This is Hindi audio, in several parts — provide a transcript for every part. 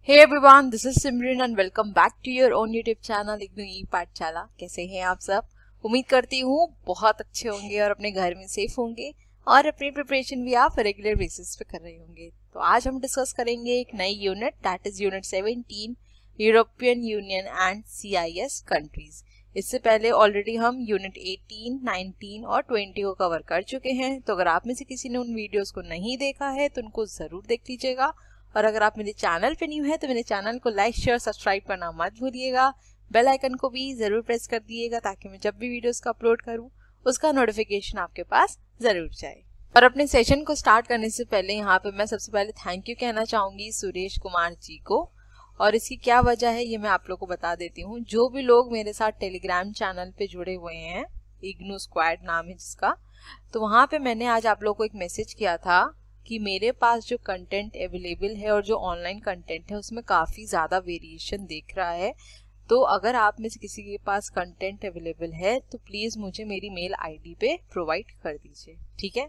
Hey everyone, this is Simran and welcome back to your own YouTube channel IGNOU ई पाठशाला। कैसे हैं आप सब? उम्मीद करती हूँ बहुत अच्छे होंगे और अपने घर में सेफ होंगे और अपनी प्रिपरेशन भी आप रेगुलर बेसिस पे कर रहे होंगे। तो आज हम डिस्कस करेंगे एक नई unit, that is unit 17, European union and CIS countries. इससे पहले ऑलरेडी हम यूनिट 18, 19 और 20 को कवर कर चुके हैं। तो अगर आप में से किसी ने उन वीडियोस को नहीं देखा है तो उनको जरूर देख लीजिएगा। और अगर आप मेरे चैनल पे न्यू है तो मेरे चैनल को लाइक शेयर सब्सक्राइब करना मत भूलिएगा। बेल आइकन को भी जरूर प्रेस कर दिएगा ताकि मैं जब भी वीडियोस का अपलोड करूं उसका नोटिफिकेशन आपके पास जरूर जाए। और अपने सेशन को स्टार्ट करने से पहले यहाँ पे मैं सबसे पहले थैंक यू कहना चाहूंगी सुरेश कुमार जी को। और इसकी क्या वजह है ये मैं आप लोग को बता देती हूँ। जो भी लोग मेरे साथ टेलीग्राम चैनल पे जुड़े हुए हैं, इग्नू स्क्वाड नाम है जिसका, तो वहाँ पे मैंने आज आप लोग को एक मैसेज किया था कि मेरे पास जो कंटेंट अवेलेबल है और जो ऑनलाइन कंटेंट है उसमें काफ़ी ज़्यादा वेरिएशन दिख रहा है। तो अगर आप में से किसी के पास कंटेंट अवेलेबल है तो प्लीज़ मुझे मेरी मेल आईडी पे प्रोवाइड कर दीजिए, ठीक है।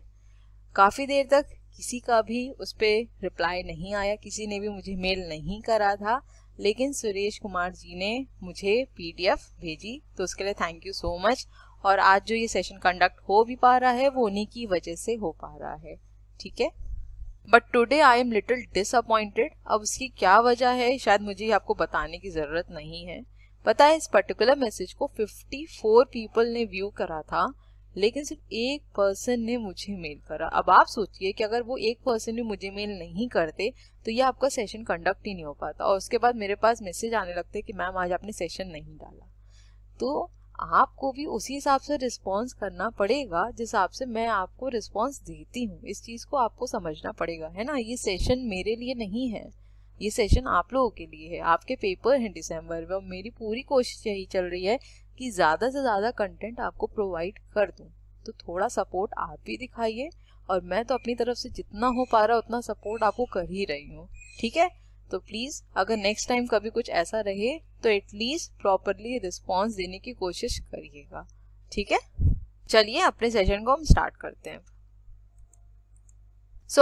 काफ़ी देर तक किसी का भी उस पर रिप्लाई नहीं आया, किसी ने भी मुझे मेल नहीं करा था, लेकिन सुरेश कुमार जी ने मुझे PDF भेजी, तो उसके लिए थैंक यू सो मच। और आज जो ये सेशन कंडक्ट हो भी पा रहा है वो उन्हीं की वजह से हो पा रहा है, ठीक है। But today I am little disappointed. अब उसकी क्या वजह है शायद मुझे आपको बताने की ज़रूरत नहीं है। पता है, इस पर्टिकुलर मैसेज को 54 पीपल ने व्यू करा था, लेकिन सिर्फ एक पर्सन ने मुझे मेल करा। अब आप सोचिए कि अगर वो एक पर्सन भी मुझे मेल नहीं करते तो ये आपका सेशन कंडक्ट ही नहीं हो पाता। और उसके बाद मेरे पास मैसेज आने लगते कि मैम आज आपने सेशन नहीं डाला। तो आपको भी उसी हिसाब से रिस्पॉन्स करना पड़ेगा जिस हिसाब से मैं आपको रिस्पॉन्स देती हूँ। इस चीज़ को आपको समझना पड़ेगा, है ना। ये सेशन मेरे लिए नहीं है, ये सेशन आप लोगों के लिए है। आपके पेपर हैं दिसंबर में और मेरी पूरी कोशिश यही चल रही है कि ज़्यादा से ज़्यादा कंटेंट आपको प्रोवाइड कर दूँ। तो थोड़ा सपोर्ट आप भी दिखाइए और मैं तो अपनी तरफ से जितना हो पा रहा उतना सपोर्ट आपको कर ही रही हूँ, ठीक है। तो प्लीज़ अगर नेक्स्ट टाइम कभी कुछ ऐसा रहे तो एटलीस्ट प्रॉपरली रिस्पॉन्स देने की कोशिश करिएगा, ठीक है। चलिए अपने सेशन को हम स्टार्ट करते हैं।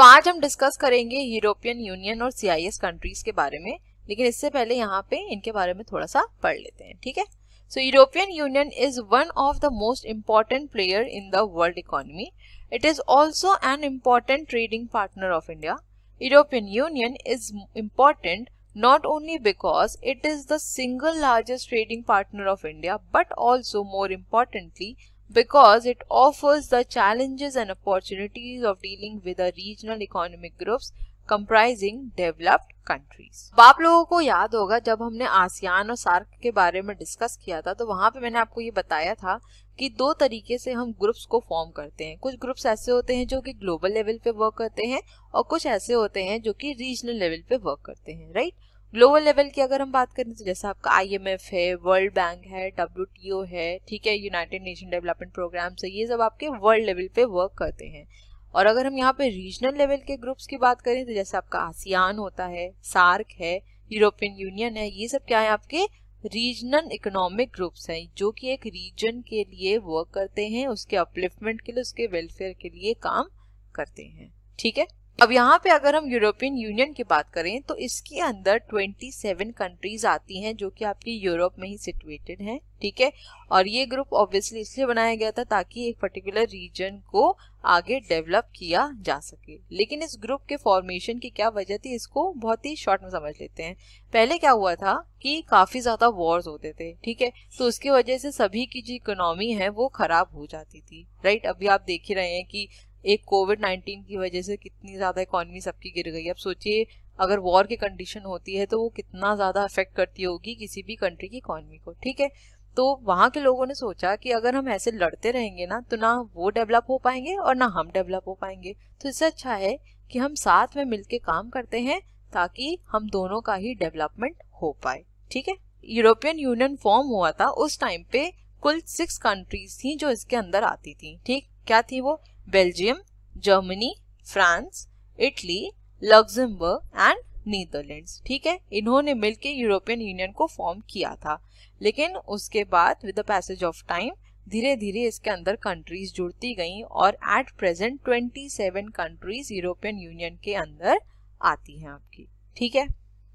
आज हम डिस्कस करेंगे यूरोपियन यूनियन और CIS कंट्रीज के बारे में, लेकिन इससे पहले यहाँ पे इनके बारे में थोड़ा सा पढ़ लेते हैं, ठीक है। European union is one of the most important player in the world economy. It is also an important trading partner of India. European Union is important not only because it is the single largest trading partner of India, but also more importantly because it offers the challenges and opportunities of dealing with the regional economic groups comprising developed countries. अब आप लोगों को याद होगा जब हमने आसियान और सार्क के बारे में डिस्कस किया था तो वहां पे मैंने आपको ये बताया था कि दो तरीके से हम ग्रुप्स को फॉर्म करते हैं। कुछ ग्रुप्स ऐसे होते हैं जो कि ग्लोबल लेवल पे वर्क करते हैं और कुछ ऐसे होते हैं जो कि रीजनल लेवल पे वर्क करते हैं, राइट। ग्लोबल लेवल की अगर हम बात करें तो जैसा आपका IMF है, वर्ल्ड बैंक है, WTO है, ठीक है, यूनाइटेड नेशन डेवलपमेंट प्रोग्राम है, ये सब आपके वर्ल्ड लेवल पे वर्क करते हैं। और अगर हम यहाँ पे रीजनल लेवल के ग्रुप्स की बात करें तो जैसे आपका आसियान होता है, सार्क है, यूरोपियन यूनियन है, ये सब क्या है आपके रीजनल इकोनॉमिक ग्रुप्स हैं जो कि एक रीजन के लिए वर्क करते हैं, उसके अपलिफ्टमेंट के लिए, उसके वेलफेयर के लिए काम करते हैं, ठीक है। अब यहाँ पे अगर हम यूरोपियन यूनियन की बात करें तो इसके अंदर 27 कंट्रीज आती हैं जो कि आपकी यूरोप में ही सिचुएटेड हैं, ठीक है। और ये ग्रुप ऑब्वियसली इसलिए बनाया गया था ताकि एक पर्टिकुलर रीजन को आगे डेवलप किया जा सके। लेकिन इस ग्रुप के फॉर्मेशन की क्या वजह थी इसको बहुत ही शॉर्ट में समझ लेते हैं। पहले क्या हुआ था कि काफी ज्यादा वॉर्स होते थे, ठीक है, तो उसकी वजह से सभी की जो इकोनॉमी है वो खराब हो जाती थी, राइट। अभी आप देख ही रहे हैं कि एक कोविड-19 की वजह से कितनी ज्यादा इकोनॉमी सबकी गिर गई। अब सोचिए अगर वॉर की कंडीशन होती है तो वो कितना ज्यादा अफेक्ट करती होगी किसी भी कंट्री की इकोनॉमी को, ठीक है। तो वहां के लोगों ने सोचा कि अगर हम ऐसे लड़ते रहेंगे ना तो ना वो डेवलप हो पाएंगे और ना हम डेवलप हो पाएंगे। तो इससे अच्छा है कि हम साथ में मिलके काम करते हैं ताकि हम दोनों का ही डेवलपमेंट हो पाए, ठीक है। यूरोपियन यूनियन फॉर्म हुआ था उस टाइम पे कुल 6 कंट्रीज थी जो इसके अंदर आती थी, ठीक। क्या थी वो? Belgium, Germany, France, Italy, Luxembourg and Netherlands, ठीक है। इन्होंने मिलकर यूरोपियन यूनियन को फॉर्म किया था। लेकिन उसके बाद with the passage of time धीरे धीरे इसके अंदर कंट्रीज जुड़ती गई और at present 27 countries European union के अंदर आती हैं आपकी, ठीक है।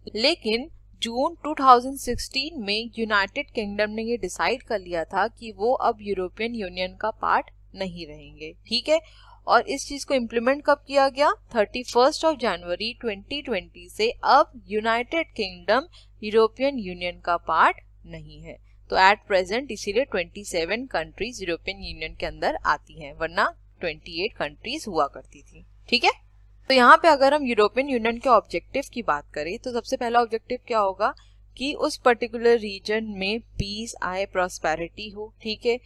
लेकिन जून 2016 में यूनाइटेड किंगडम ने ये डिसाइड कर लिया था कि वो अब यूरोपियन यूनियन का पार्ट नहीं रहेंगे, ठीक है। और इस चीज को इम्प्लीमेंट कब किया गया? 31 जनवरी 2020 से अब यूनाइटेड किंगडम यूरोपियन यूनियन का पार्ट नहीं है। तो एट प्रेजेंट इसीलिए 27 कंट्रीज यूरोपियन यूनियन के अंदर आती हैं, वरना 28 कंट्रीज हुआ करती थी, ठीक है। तो यहाँ पे अगर हम यूरोपियन यूनियन के ऑब्जेक्टिव की बात करें तो सबसे पहला ऑब्जेक्टिव क्या होगा कि उस पर्टिकुलर रीजन में पीस आए, प्रॉस्पेरिटी हो, ठीक है।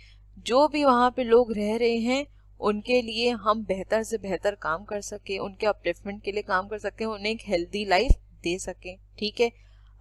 जो भी वहाँ पे लोग रह रहे हैं उनके लिए हम बेहतर से बेहतर काम कर सके, उनके अपलिफ्टमेंट के लिए काम कर सके, उन्हें एक हेल्दी लाइफ दे सके, ठीक है।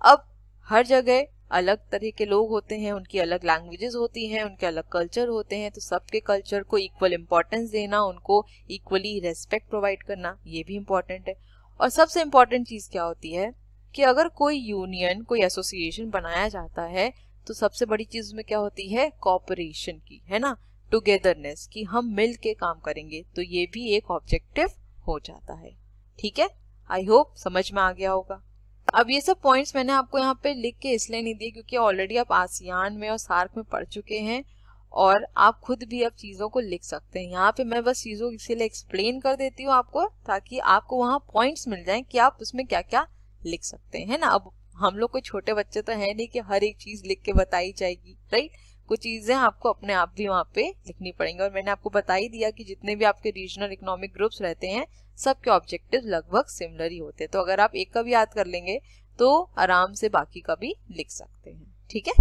अब हर जगह अलग तरह के लोग होते हैं, उनकी अलग लैंग्वेजेस होती हैं, उनके अलग कल्चर होते हैं, तो सबके कल्चर को इक्वल इम्पोर्टेंस देना, उनको इक्वली रेस्पेक्ट प्रोवाइड करना, ये भी इम्पोर्टेंट है। और सबसे इम्पोर्टेंट चीज़ क्या होती है कि अगर कोई यूनियन, कोई एसोसिएशन बनाया जाता है तो सबसे बड़ी चीज़ में क्या होती है? कोऑपरेशन की, है ना, टुगेदरनेस, कि हम मिल के काम करेंगे, तो ये भी एक ऑब्जेक्टिव हो जाता है, ठीक है। आई होप समझ में आ गया होगा। अब ये सब पॉइंट्स मैंने आपको यहाँ पे लिख के इसलिए नहीं दिए क्योंकि ऑलरेडी आप आसियान में और सार्क में पढ़ चुके हैं और आप खुद भी अब चीज़ों को लिख सकते हैं। यहाँ पे मैं बस चीज़ों को इसीलिए एक्सप्लेन कर देती हूँ आपको, ताकि आपको वहाँ पॉइंट्स मिल जाएं कि आप उसमें क्या क्या लिख सकते हैं, है ना। अब हम लोग कोई छोटे बच्चे तो है नहीं कि हर एक चीज़ लिख के बताई जाएगी, राइट। कुछ चीज़ें आपको अपने आप भी वहाँ पे लिखनी पड़ेंगी। और मैंने आपको बता ही दिया कि जितने भी आपके रीजनल इकोनॉमिक ग्रुप्स रहते हैं सबके ऑब्जेक्टिव लगभग सिमिलर ही होते हैं। तो अगर आप एक का भी याद कर लेंगे तो आराम से बाकी का भी लिख सकते हैं, ठीक है।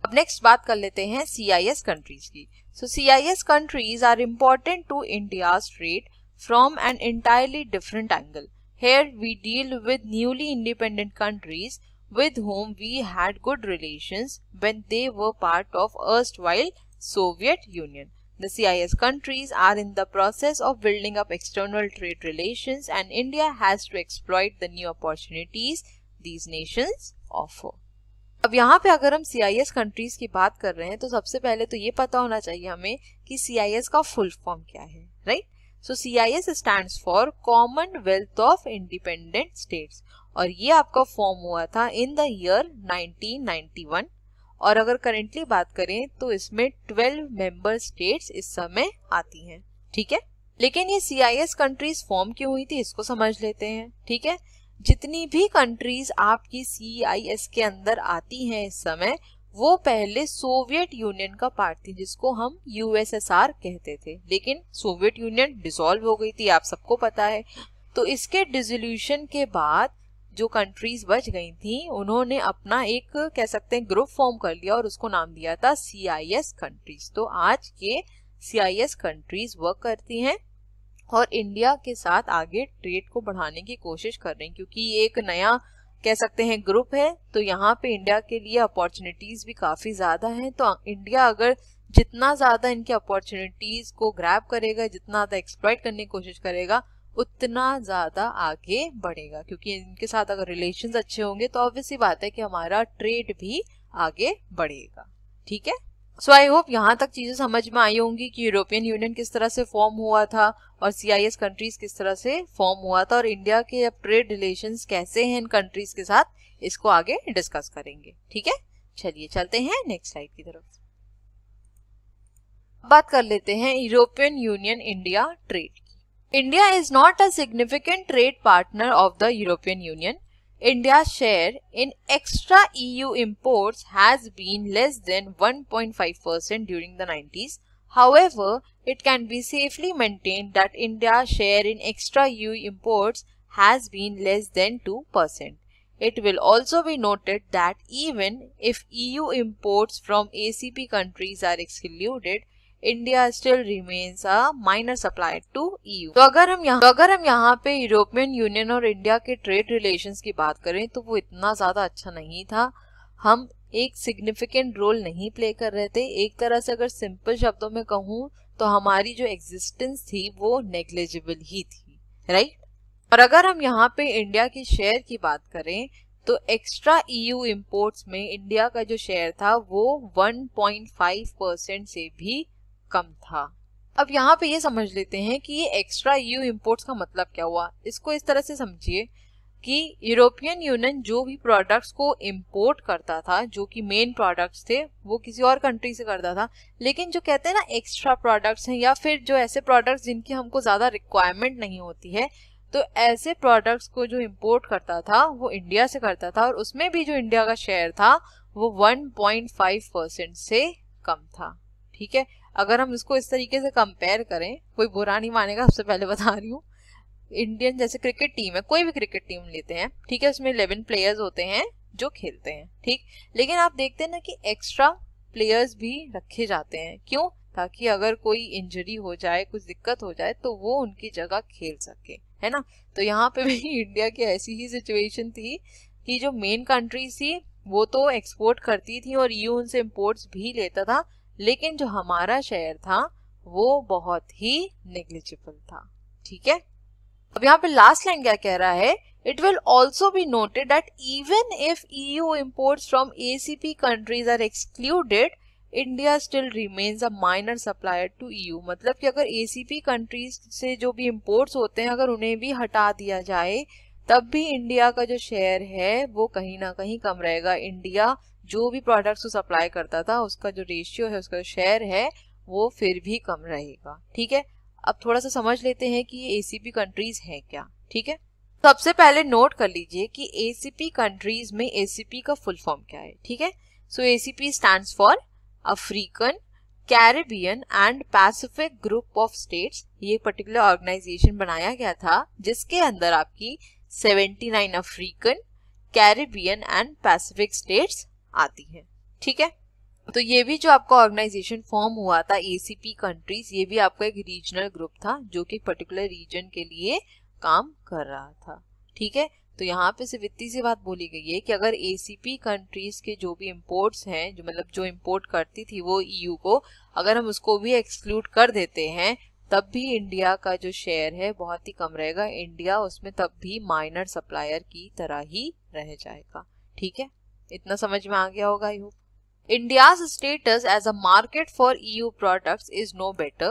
अब नेक्स्ट बात कर लेते हैं CIS कंट्रीज की। So CIS countries are important to India's trade from an entirely different angle. Here we deal with newly independent countries with whom we had good relations when they were part of erstwhile Soviet Union. The CIS countries are in the process of building up external trade relations and India has to exploit the new opportunities these nations offer. अब यहाँ पे अगर हम CIS कंट्रीज की बात कर रहे हैं तो सबसे पहले तो ये पता होना चाहिए हमें कि CIS का फुल फॉर्म क्या है, right. So CIS stands for Commonwealth of independent states और ये आपका फॉर्म हुआ था इन द ईयर 1991। और अगर करेंटली बात करें तो इसमें 12 मेंबर स्टेट्स इस समय आती हैं, ठीक है। लेकिन ये CIS कंट्रीज फॉर्म क्यों हुई थी इसको समझ लेते हैं, ठीक है। जितनी भी कंट्रीज आपकी CIS के अंदर आती हैं इस समय वो पहले सोवियत यूनियन का पार्ट थी जिसको हम USSR कहते थे, लेकिन सोवियत यूनियन डिसॉल्व हो गई थी, आप सबको पता है। तो इसके डिसोल्यूशन के बाद जो कंट्रीज बच गई थी उन्होंने अपना एक कह सकते हैं ग्रुप फॉर्म कर लिया और उसको नाम दिया था CIS कंट्रीज। तो आज ये CIS कंट्रीज वर्क करती हैं और इंडिया के साथ आगे ट्रेड को बढ़ाने की कोशिश कर रहे हैं क्योंकि ये एक नया कह सकते हैं ग्रुप है। तो यहाँ पे इंडिया के लिए अपॉर्चुनिटीज भी काफी ज्यादा हैं। तो इंडिया अगर जितना ज्यादा इनके अपॉर्चुनिटीज को ग्रैब करेगा, जितना ज्यादा एक्सप्लॉइट करने की कोशिश करेगा, उतना ज्यादा आगे बढ़ेगा क्योंकि इनके साथ अगर रिलेशंस अच्छे होंगे तो ऑब्वियसली बात है कि हमारा ट्रेड भी आगे बढ़ेगा, ठीक है। सो आई होप यहाँ तक चीजें समझ में आई होंगी कि यूरोपियन यूनियन किस तरह से फॉर्म हुआ था और CIS कंट्रीज किस तरह से फॉर्म हुआ था और इंडिया के अब ट्रेड रिलेशंस कैसे हैं इन कंट्रीज के साथ, इसको आगे डिस्कस करेंगे, ठीक है। चलिए चलते हैं नेक्स्ट स्लाइड की तरफ। बात कर लेते हैं यूरोपियन यूनियन इंडिया ट्रेड की। India is not a significant trade partner of the European union. India's share in extra EU imports has been less than 1.5% during the 90s. However, it can be safely maintained that India's share in extra EU imports has been less than 2%. It will also be noted that even if EU imports from ACP countries are excluded, India still remains a minor supplier to EU. तो अगर हम यहाँ पे यूरोपियन यूनियन और इंडिया के ट्रेड रिलेशंस की बात करें तो वो इतना ज़्यादा अच्छा नहीं था। हम एक सिग्निफिकेंट रोल नहीं प्ले कर रहे थे। एक तरह से अगर सिंपल शब्दों में कहूँ तो हमारी जो एग्जिस्टेंस थी वो नेग्लिजिबल ही थी, राइट। और अगर हम यहाँ पे इंडिया की शेयर की बात करें तो एक्स्ट्रा EU इम्पोर्ट्स में इंडिया का जो शेयर था वो 1.5% से भी कम था। अब यहाँ पे ये समझ लेते हैं कि ये एक्स्ट्रा EU इम्पोर्ट्स का मतलब क्या हुआ। इसको इस तरह से समझिए कि यूरोपियन यूनियन जो भी प्रोडक्ट्स को इंपोर्ट करता था, जो कि मेन प्रोडक्ट्स थे, वो किसी और कंट्री से करता था, लेकिन जो कहते हैं ना एक्स्ट्रा प्रोडक्ट्स हैं या फिर जो ऐसे प्रोडक्ट्स जिनकी हमको ज़्यादा रिक्वायरमेंट नहीं होती है, तो ऐसे प्रोडक्ट्स को जो इंपोर्ट करता था वो इंडिया से करता था, और उसमें भी जो इंडिया का शेयर था वो 1.5% से कम था। ठीक है, अगर हम इसको इस तरीके से कंपेयर करें, कोई बुरा नहीं मानेगा, सबसे पहले बता रही हूँ, इंडियन जैसे क्रिकेट टीम है, कोई भी क्रिकेट टीम लेते हैं, ठीक है, उसमें 11 प्लेयर्स होते हैं जो खेलते हैं, ठीक, लेकिन आप देखते हैं ना कि एक्स्ट्रा प्लेयर्स भी रखे जाते हैं, क्यों? ताकि अगर कोई इंजरी हो जाए, कुछ दिक्कत हो जाए, तो वो उनकी जगह खेल सके, है ना। तो यहाँ पे भी इंडिया की ऐसी ही सिचुएशन थी कि जो मेन कंट्रीज थी वो तो एक्सपोर्ट करती थी और यूं उनसे इम्पोर्ट्स भी लेता था, लेकिन जो हमारा शेयर था वो बहुत ही नेग्लिजिबल था। ठीक है, अब यहाँ पे लास्ट लाइन क्या कह रहा है, it will also be noted that even if EU imports from ACP countries are excluded, India still remains a minor supplier to EU। मतलब कि अगर ACP कंट्रीज से जो भी इम्पोर्ट्स होते हैं अगर उन्हें भी हटा दिया जाए, तब भी इंडिया का जो शेयर है वो कहीं ना कहीं कम रहेगा। इंडिया जो भी प्रोडक्ट्स को सप्लाई करता था उसका जो रेशियो है, उसका जो शेयर है, वो फिर भी कम रहेगा। ठीक है, अब थोड़ा सा समझ लेते हैं कि ये ACP कंट्रीज हैं क्या। ठीक है, सबसे पहले नोट कर लीजिए कि ACP कंट्रीज में ACP का फुल फॉर्म क्या है। ठीक है, सो ACP stands for African, Caribbean and Pacific group of states. ये पर्टिकुलर ऑर्गेनाइजेशन बनाया गया था जिसके अंदर आपकी 79 African, Caribbean and Pacific states आती हैं। ठीक है, तो ये भी जो आपका ऑर्गेनाइजेशन फॉर्म हुआ था ACP कंट्रीज, ये भी आपका एक रीजनल ग्रुप था जो कि पर्टिकुलर रीजन के लिए काम कर रहा था। ठीक है, तो यहाँ पे सिर्फ इतनी सी बात बोली गई है कि अगर ACP कंट्रीज के जो भी इम्पोर्ट्स हैं, जो मतलब जो इम्पोर्ट करती थी वो EU को, अगर हम उसको भी एक्सक्लूड कर देते हैं, तब भी इंडिया का जो शेयर है बहुत ही कम रहेगा। इंडिया उसमें तब भी माइनर सप्लायर की तरह ही रह जाएगा। ठीक है, इतना समझ में आ गया होगा I hope. India's status as a market for EU products is no better,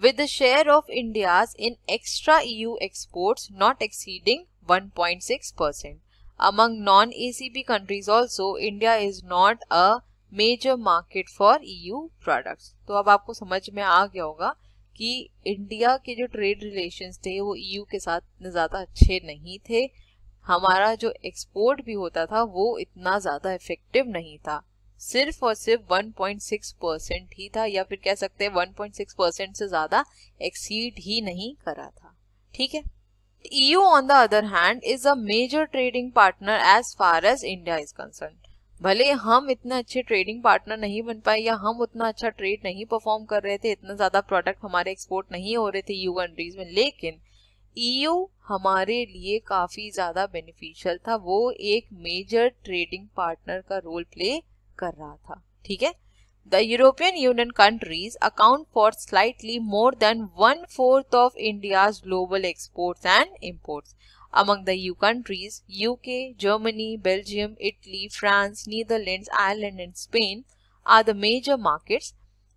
with the share of India's in extra EU exports not exceeding 1.6%. Among non-ACP countries also, India is not a major market for EU products. तो अब आपको समझ में आ गया होगा कि इंडिया के जो ट्रेड रिलेशंस थे वो EU के साथ इतने ज़्यादा अच्छे नहीं थे। हमारा जो एक्सपोर्ट भी होता था वो इतना ज़्यादा इफेक्टिव नहीं था, सिर्फ और सिर्फ 1.6% ही था, या फिर कह सकते हैं 1.6% से ज्यादा एक्सीड ही नहीं करा था। ठीक है, EU on the other hand is a major trading partner as far as India is concern. भले हम इतने अच्छे ट्रेडिंग पार्टनर नहीं बन पाए या हम उतना अच्छा ट्रेड नहीं परफॉर्म कर रहे थे, इतना ज्यादा प्रोडक्ट हमारे एक्सपोर्ट नहीं हो रहे थे EU कंट्रीज में, लेकिन EU हमारे लिए काफी ज्यादा बेनिफिशियल था। वो एक मेजर ट्रेडिंग पार्टनर का रोल प्ले कर रहा था। ठीक है, the European union countries account for slightly more than 1/4 of India's global exports and imports. Among the EU countries, UK, Germany, Belgium, Italy, France, Netherlands, Ireland and Spain are the major markets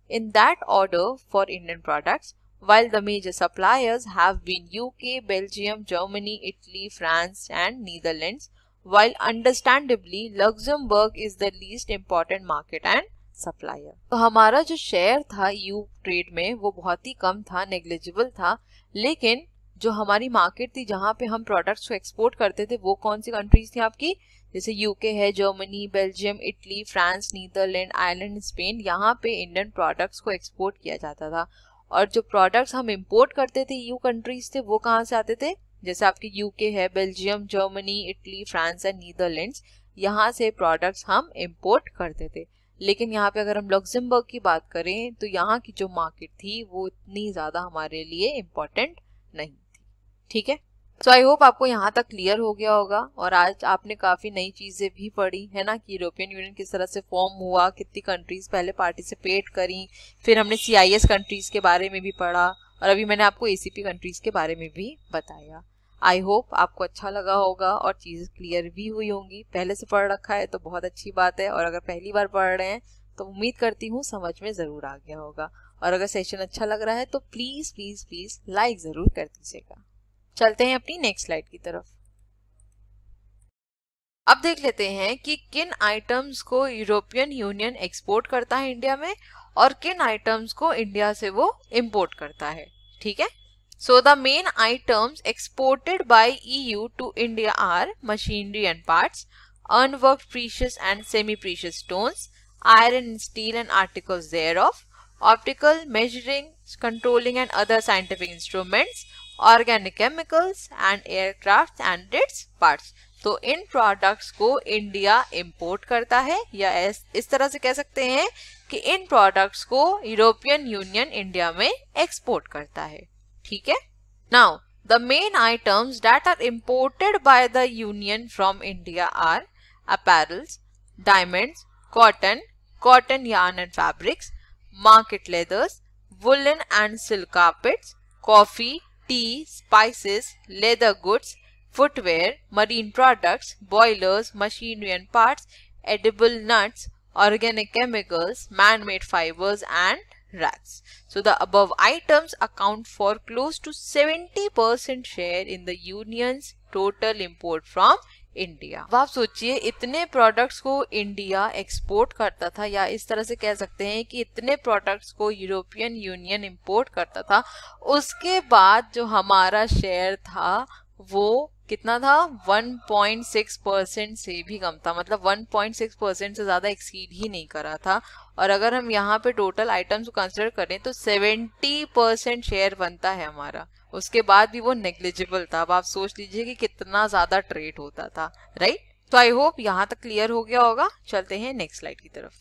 in that order for Indian products, while the major suppliers have been UK, Belgium, Germany, Italy, France and Netherlands, while understandably Luxembourg is the least important market and supplier. तो हमारा जो शेयर था EU ट्रेड में वो बहुत ही कम था, नेग्लिजिबल था, लेकिन जो हमारी मार्केट थी जहाँ पे हम प्रोडक्ट्स को एक्सपोर्ट करते थे वो कौन सी कंट्रीज थी आपकी, जैसे UK है, Germany, Belgium, Italy, France, Netherland, Ireland, Spain, यहाँ पे इंडियन प्रोडक्ट्स को एक्सपोर्ट किया जाता था। और जो प्रोडक्ट्स हम इम्पोर्ट करते थे EU कंट्रीज थे वो कहाँ से आते थे, जैसे आपकी UK है, Belgium, Germany, Italy, France and Netherlands, यहाँ से प्रोडक्ट्स हम इंपोर्ट करते थे। लेकिन यहाँ पे अगर हम लक्समबर्ग की बात करें तो यहाँ की जो मार्केट थी वो इतनी ज़्यादा हमारे लिए इम्पोर्टेंट नहीं थी। ठीक है, सो आई होप आपको यहाँ तक क्लियर हो गया होगा, और आज आपने काफ़ी नई चीज़ें भी पढ़ी है ना, कि यूरोपियन यूनियन किस तरह से फॉर्म हुआ, कितनी कंट्रीज पहले पार्टिसिपेट करी, फिर हमने CIS कंट्रीज के बारे में भी पढ़ा, और अभी मैंने आपको ACP कंट्रीज के बारे में भी बताया। आई होप आपको अच्छा लगा होगा और चीज़ें क्लियर भी हुई होंगी। पहले से पढ़ रखा है तो बहुत अच्छी बात है, और अगर पहली बार पढ़ रहे हैं तो उम्मीद करती हूँ समझ में ज़रूर आ गया होगा। और अगर सेशन अच्छा लग रहा है तो प्लीज़ प्लीज़ प्लीज़ लाइक ज़रूर कर दीजिएगा। चलते हैं अपनी नेक्स्ट स्लाइड की तरफ। अब देख लेते हैं कि किन आइटम्स को यूरोपियन यूनियन एक्सपोर्ट करता है इंडिया में और किन आइटम्स को इंडिया से वो इंपोर्ट करता है, ठीक है। So the main items exported by EU to India are machinery and parts, unworked precious and semi precious stones, iron and steel and articles thereof, optical, measuring, controlling and other scientific instruments, organic chemicals and aircraft and its parts। तो इन प्रोडक्ट्स को इंडिया इंपोर्ट करता है, या इस तरह से कह सकते हैं कि इन प्रोडक्ट्स को यूरोपियन यूनियन इंडिया में एक्सपोर्ट करता है, ठीक है। Now the main items that are imported by the union from India are apparels, diamonds, cotton yarn and fabrics, market leathers, woolen and silk carpets, coffee, tea, spices, leather goods, footwear, marine products, boilers, machinery and parts, edible nuts, organic chemicals, man-made fibers and rags. So the above items account for close to 70% share in the union's total import from India. अब आप सोचिए इतने प्रोडक्ट्स को इंडिया एक्सपोर्ट करता था, या इस तरह से कह सकते हैं कि इतने प्रोडक्ट्स को यूरोपियन यूनियन इंपोर्ट करता था, उसके बाद जो हमारा शेयर था वो कितना था, 1.6% से भी कम था, मतलब 1.6% से ज्यादा एक्सीड ही नहीं करा था। और अगर हम यहाँ पे टोटल आइटम्स को कंसिडर करें तो 70% शेयर बनता है हमारा, उसके बाद भी वो नेग्लिजिबल था। अब आप सोच लीजिए कि कितना ज्यादा ट्रेड होता था, राइट। तो आई होप यहाँ तक क्लियर हो गया होगा। चलते हैं नेक्स्ट स्लाइड की तरफ।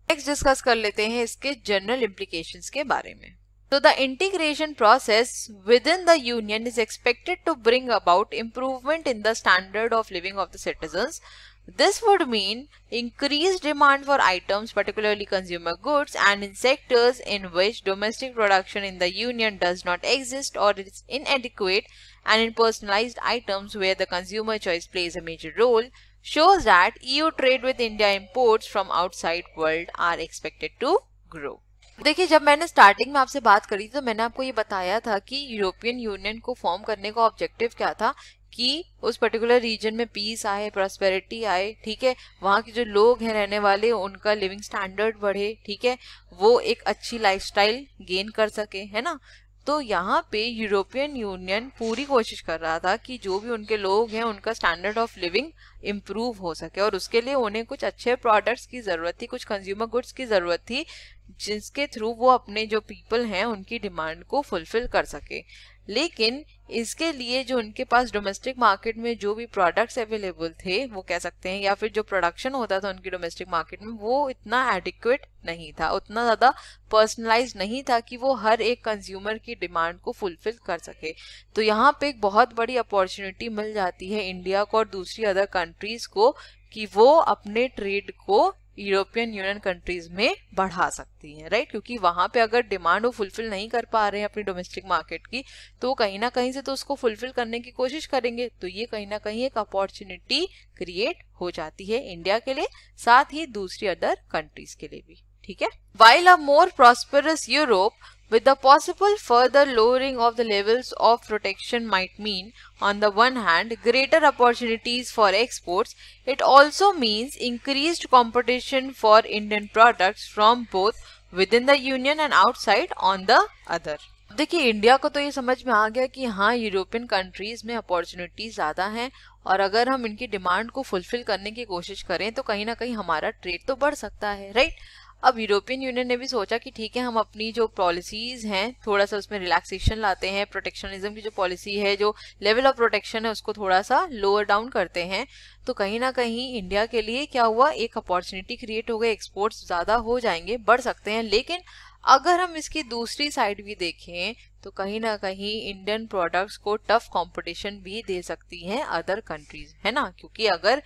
नेक्स्ट डिस्कस कर लेते हैं इसके जनरल इम्प्लीकेशंस के बारे में। So the integration process within the union is expected to bring about improvement in the standard of living of the citizens. This would mean increased demand for items, particularly consumer goods, and in sectors in which domestic production in the union does not exist or is inadequate, and in personalized items where the consumer choice plays a major role, shows that EU trade with India imports from outside world are expected to grow. देखिए, जब मैंने स्टार्टिंग में आपसे बात करी तो मैंने आपको ये बताया था कि यूरोपियन यूनियन को फॉर्म करने का ऑब्जेक्टिव क्या था कि उस पर्टिकुलर रीजन में पीस आए, प्रॉस्पेरिटी आए, ठीक है, वहाँ के जो लोग हैं रहने वाले उनका लिविंग स्टैंडर्ड बढ़े, ठीक है, वो एक अच्छी लाइफस्टाइल गेन कर सके, है ना। तो यहाँ पे यूरोपियन यूनियन पूरी कोशिश कर रहा था कि जो भी उनके लोग हैं उनका स्टैंडर्ड ऑफ लिविंग इम्प्रूव हो सके, और उसके लिए उन्हें कुछ अच्छे प्रोडक्ट्स की ज़रूरत थी, कुछ कंज्यूमर गुड्स की ज़रूरत थी, जिसके थ्रू वो अपने जो पीपल हैं उनकी डिमांड को फुलफिल कर सके। लेकिन इसके लिए जो उनके पास डोमेस्टिक मार्केट में जो भी प्रोडक्ट्स अवेलेबल थे, वो कह सकते हैं, या फिर जो प्रोडक्शन होता था उनकी डोमेस्टिक मार्केट में, वो इतना एडिक्वेट नहीं था, उतना ज़्यादा पर्सनलाइज नहीं था कि वो हर एक कंज्यूमर की डिमांड को फुलफिल कर सके। तो यहाँ पे एक बहुत बड़ी अपॉर्चुनिटी मिल जाती है इंडिया को और दूसरी अदर कंट्रीज को कि वो अपने ट्रेड को यूरोपियन यूनियन कंट्रीज में बढ़ा सकती हैं, राइट। क्योंकि वहां पे अगर डिमांड वो फुलफिल नहीं कर पा रहे हैं अपनी डोमेस्टिक मार्केट की, तो कहीं ना कहीं से तो उसको फुलफिल करने की कोशिश करेंगे। तो ये कहीं ना कहीं एक अपॉर्चुनिटी क्रिएट हो जाती है इंडिया के लिए, साथ ही दूसरी अदर कंट्रीज के लिए भी, ठीक है। While a more prosperous Europe with the possible further lowering of the levels of protection might mean, on the one hand, greater opportunities for exports, it also means increased competition for Indian products from both within the union and outside on the other. देखिए, इंडिया को तो ये समझ में आ गया कि हाँ, यूरोपियन कंट्रीज में अपॉर्चुनिटी ज़्यादा हैं, और अगर हम इनकी डिमांड को फुलफिल करने की कोशिश करें तो कहीं ना कहीं हमारा ट्रेड तो बढ़ सकता है, राइट। अब यूरोपियन यूनियन ने भी सोचा कि ठीक है, हम अपनी जो पॉलिसीज हैं थोड़ा सा उसमें रिलैक्सेशन लाते हैं, प्रोटेक्शनिज्म की जो पॉलिसी है, जो लेवल ऑफ प्रोटेक्शन है, उसको थोड़ा सा लोअर डाउन करते हैं। तो कहीं ना कहीं इंडिया के लिए क्या हुआ, एक अपॉर्चुनिटी क्रिएट हो गई, एक्सपोर्ट्स ज़्यादा हो जाएंगे, बढ़ सकते हैं। लेकिन अगर हम इसकी दूसरी साइड भी देखें तो कहीं ना कहीं इंडियन प्रोडक्ट्स को टफ कंपटीशन भी दे सकती हैं अदर कंट्रीज, है ना। क्योंकि अगर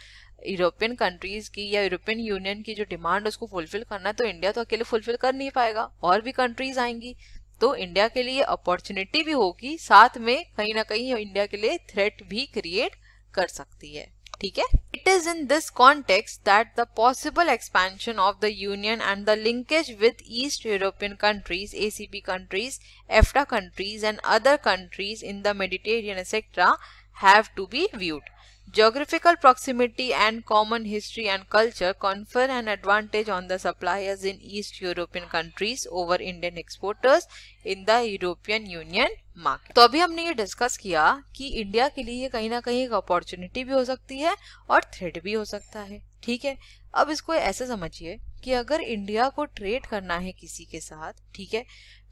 यूरोपियन कंट्रीज की या यूरोपियन यूनियन की जो डिमांड उसको फुलफिल करना है, तो इंडिया तो अकेले फुलफिल कर नहीं पाएगा, और भी कंट्रीज आएंगी, तो इंडिया के लिए अपॉर्चुनिटी भी होगी, साथ में कहीं ना कहीं इंडिया के लिए थ्रेट भी क्रिएट कर सकती है, ठीक है। It is in this context that the possible expansion of the union and the linkage with East European countries, ACP countries, EFTA countries and other countries in the Mediterranean etcetera have to be viewed. Geographical proximity and common history and culture confer an advantage on the suppliers in East European countries over Indian exporters in the European Union market. तो अभी हमने ये डिस्कस किया कि इंडिया के लिए कहीं ना कहीं एक अपॉर्चुनिटी भी हो सकती है और थ्रेट भी हो सकता है, ठीक है। अब इसको ऐसे समझिए कि अगर इंडिया को ट्रेड करना है किसी के साथ, ठीक है,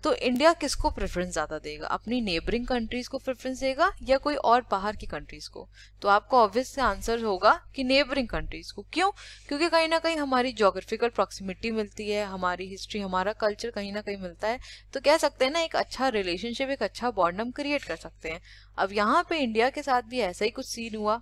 तो इंडिया किसको प्रेफरेंस ज्यादा देगा, अपनी नेबरिंग कंट्रीज को प्रेफरेंस देगा या कोई और बाहर की कंट्रीज को? तो आपको ऑब्वियस से आंसर होगा कि नेबरिंग कंट्रीज को। क्यों? क्योंकि कहीं ना कहीं हमारी ज्योग्राफिकल प्रॉक्सिमिटी मिलती है, हमारी हिस्ट्री, हमारा कल्चर कहीं ना कहीं मिलता है, तो कह सकते हैं ना एक अच्छा रिलेशनशिप, एक अच्छा बॉन्ड हम क्रिएट कर सकते हैं। अब यहाँ पे इंडिया के साथ भी ऐसा ही कुछ सीन हुआ।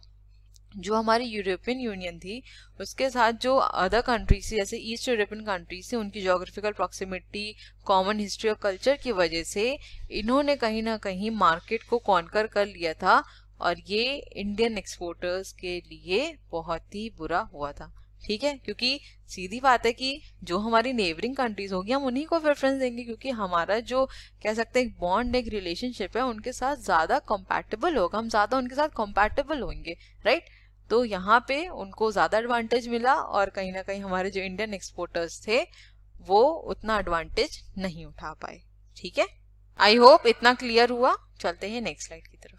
जो हमारी यूरोपियन यूनियन थी उसके साथ जो अदर कंट्रीज थी, जैसे ईस्ट यूरोपियन कंट्रीज थी, उनकी ज्योग्राफिकल प्रॉक्सिमिटी, कॉमन हिस्ट्री और कल्चर की वजह से इन्होंने कहीं ना कहीं मार्केट को कॉन्कर कर लिया था और ये इंडियन एक्सपोर्टर्स के लिए बहुत ही बुरा हुआ था, ठीक है। क्योंकि सीधी बात है कि जो हमारी नेबरिंग कंट्रीज होगी हम उन्हीं को प्रेफरेंस देंगे, क्योंकि हमारा जो कह सकते हैं एक बॉन्ड, एक रिलेशनशिप है, उनके साथ ज्यादा कंपैटिबल होगा, हम ज्यादा उनके साथ कंपैटिबल होंगे, राइट। तो यहाँ पे उनको ज्यादा एडवांटेज मिला और कहीं ना कहीं हमारे जो इंडियन एक्सपोर्टर्स थे वो उतना एडवांटेज नहीं उठा पाए, ठीक है। आई होप इतना क्लियर हुआ। चलते हैं नेक्स्ट स्लाइड की तरफ।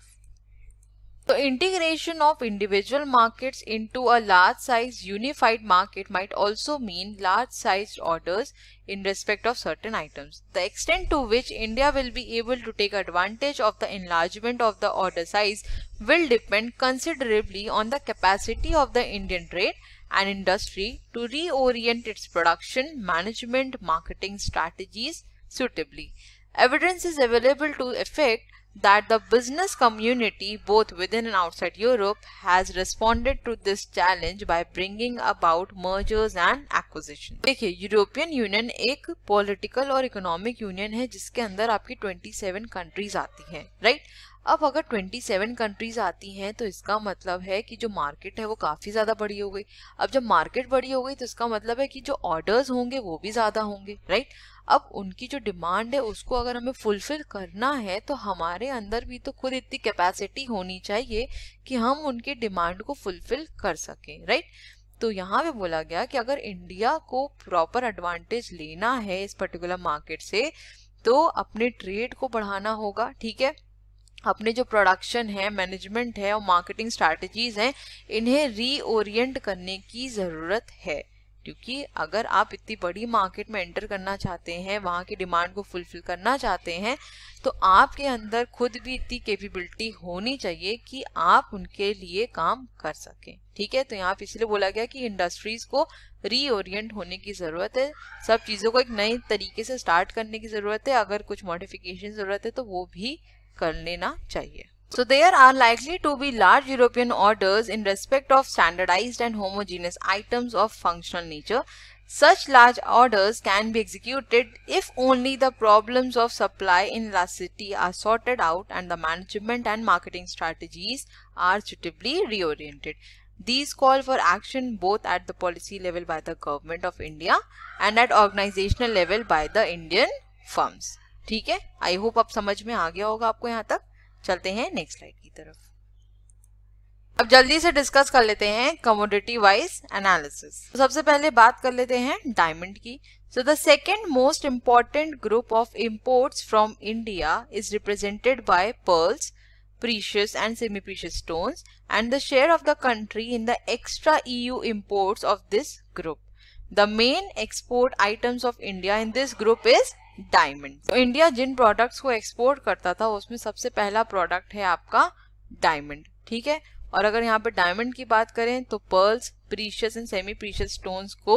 So integration of individual markets into a large size unified market might also mean large sized orders in respect of certain items. The extent to which India will be able to take advantage of the enlargement of the order size will depend considerably on the capacity of the Indian trade and industry to reorient its production, management, marketing strategies suitably. Evidence is available to effect that the business community both within and outside Europe has responded to this challenge by bringing about mergers and acquisitions. देखिए, यूरोपियन यूनियन एक पॉलिटिकल और इकोनॉमिक यूनियन है जिसके अंदर आपकी 27 कंट्रीज आती हैं, राइट। अब अगर 27 कंट्रीज आती हैं तो इसका मतलब है कि जो मार्केट है वो काफी ज्यादा बड़ी हो गई। अब जब मार्केट बड़ी हो गई तो इसका मतलब है कि जो ऑर्डर्स होंगे वो भी ज्यादा होंगे, राइट। अब उनकी जो डिमांड है उसको अगर हमें फुलफिल करना है तो हमारे अंदर भी तो खुद इतनी कैपेसिटी होनी चाहिए कि हम उनकी डिमांड को फुलफिल कर सकें, राइट। तो यहाँ पे बोला गया कि अगर इंडिया को प्रॉपर एडवांटेज लेना है इस पर्टिकुलर मार्केट से तो अपने ट्रेड को बढ़ाना होगा, ठीक है। अपने जो प्रोडक्शन है, मैनेजमेंट है और मार्केटिंग स्ट्रैटेजीज हैं, इन्हें रीओरिएंट करने की जरूरत है। क्योंकि अगर आप इतनी बड़ी मार्केट में एंटर करना चाहते हैं, वहां की डिमांड को फुलफिल करना चाहते हैं, तो आपके अंदर खुद भी इतनी कैपेबिलिटी होनी चाहिए कि आप उनके लिए काम कर सकें, ठीक है। तो यहाँ पे इसलिए बोला गया कि इंडस्ट्रीज को रीओरिएंट होने की जरूरत है, सब चीजों को एक नए तरीके से स्टार्ट करने की जरूरत है। अगर कुछ मॉडिफिकेशन जरूरत है तो वो भी कर लेना चाहिए। So there are likely to be large European orders in respect of standardized and homogeneous items of functional nature. Such large orders can be executed if only the problems of supply inelasticity are sorted out and the management and marketing strategies are suitably reoriented. These call for action both at the policy level by the government of India and at organizational level by the Indian firms. ठीक है, आई होप आप समझ में आ गया होगा आपको यहाँ तक। चलते हैं नेक्स्ट स्लाइड की तरफ। अब जल्दी से डिस्कस कर लेते हैं कमोडिटी वाइज एनालिसिस। तो सबसे पहले बात कर लेते हैं डायमंड की। So the second most important group of imports from India is represented by pearls, precious and semi-precious stones, and the share of the country in the extra EU imports of this group. The main export items of India in this group is diamond. तो इंडिया जिन प्रोडक्ट्स को एक्सपोर्ट करता था उसमें सबसे पहला प्रोडक्ट है आपका डायमंड, ठीक है। और अगर यहाँ पे डायमंड की बात करें तो pearls, precious and semi precious stones को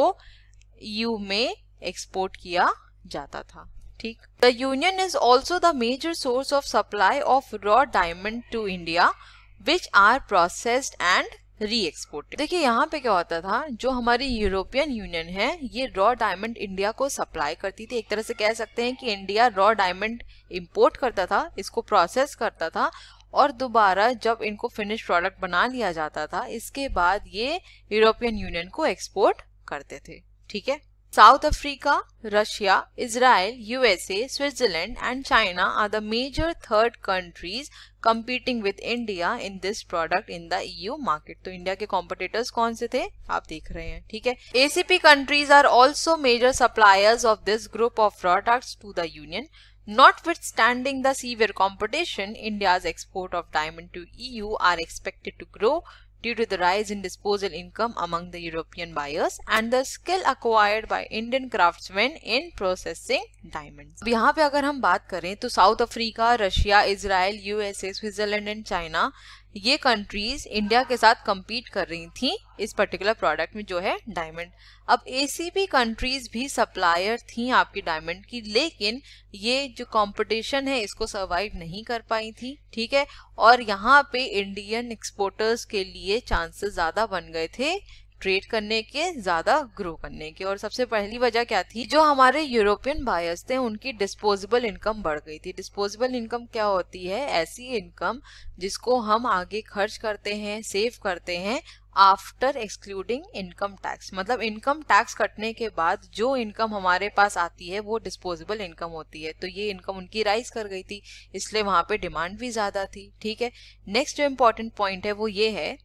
ईयू में एक्सपोर्ट किया जाता था, ठीक। The union is also the major source of supply of raw diamond to India which are processed and re export. देखिए यहाँ पे क्या होता था, जो हमारी यूरोपियन यूनियन है ये रॉ डायमंड इंडिया को सप्लाई करती थी। एक तरह से कह सकते हैं कि इंडिया रॉ डायमंड इंपोर्ट करता था, इसको प्रोसेस करता था और दोबारा जब इनको फिनिश प्रोडक्ट बना लिया जाता था इसके बाद ये यूरोपियन यूनियन को एक्सपोर्ट करते थे, ठीक है। South Africa, Russia, Israel, USA, Switzerland and China are the major third countries competing with India in this product in the EU market. तो इंडिया के competitors कौन से थे आप देख रहे हैं, ठीक है. ACP countries are also major suppliers of this group of products to the Union. Notwithstanding the severe competition, India's export of diamond to EU are expected to grow due to the rise in disposal income among the European buyers and the skill acquired by Indian craftsmen in processing diamonds. अब यहाँ पे अगर हम बात करें तो south Africa, Russia, Israel, USA, Switzerland and China, ये कंट्रीज इंडिया के साथ compete कर रही थी इस पर्टिकुलर प्रोडक्ट में जो है डायमंड. अब एसीपी कंट्रीज भी सप्लायर थी आपकी डायमंड की, लेकिन ये जो कंपटीशन है इसको सर्वाइव नहीं कर पाई थी, ठीक है. और यहाँ पे इंडियन एक्सपोर्टर्स के लिए चांसेस ज्यादा बन गए थे ट्रेड करने के, ज्यादा ग्रो करने के. और सबसे पहली वजह क्या थी, जो हमारे यूरोपियन बायर्स थे उनकी डिस्पोजेबल इनकम बढ़ गई थी. डिस्पोजेबल इनकम क्या होती है, ऐसी इनकम जिसको हम आगे खर्च करते हैं, सेव करते हैं आफ्टर एक्सक्लूडिंग इनकम टैक्स. मतलब इनकम टैक्स कटने के बाद जो इनकम हमारे पास आती है वो डिस्पोजेबल इनकम होती है. तो ये इनकम उनकी राइज कर गई थी, इसलिए वहां पे डिमांड भी ज्यादा थी, ठीक है. नेक्स्ट जो इम्पोर्टेंट पॉइंट है वो ये है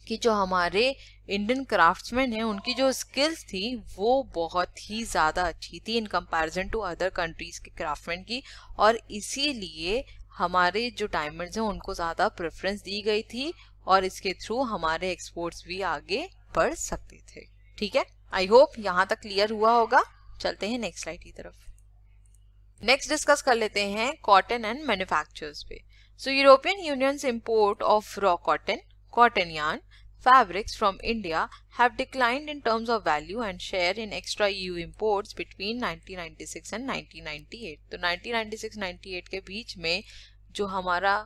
कि जो हमारे इंडियन क्राफ्ट्समैन हैं उनकी जो स्किल्स थी वो बहुत ही ज़्यादा अच्छी थी in comparison to other countries के क्राफ्टमैन की, और इसीलिए हमारे जो डायमंड्स हैं उनको ज़्यादा प्रेफरेंस दी गई थी और इसके थ्रू हमारे एक्सपोर्ट्स भी आगे बढ़ सकते थे, ठीक है. आई होप यहाँ तक क्लियर हुआ होगा. चलते हैं नेक्स्ट स्लाइड की तरफ. नेक्स्ट डिस्कस कर लेते हैं कॉटन एंड मैन्युफैक्चरर्स पे. So European unions import of raw cotton yarn, fabrics from India have declined in terms of value and share in extra EU imports between 1996 and 1998. तो 1996-98 के बीच में जो हमारा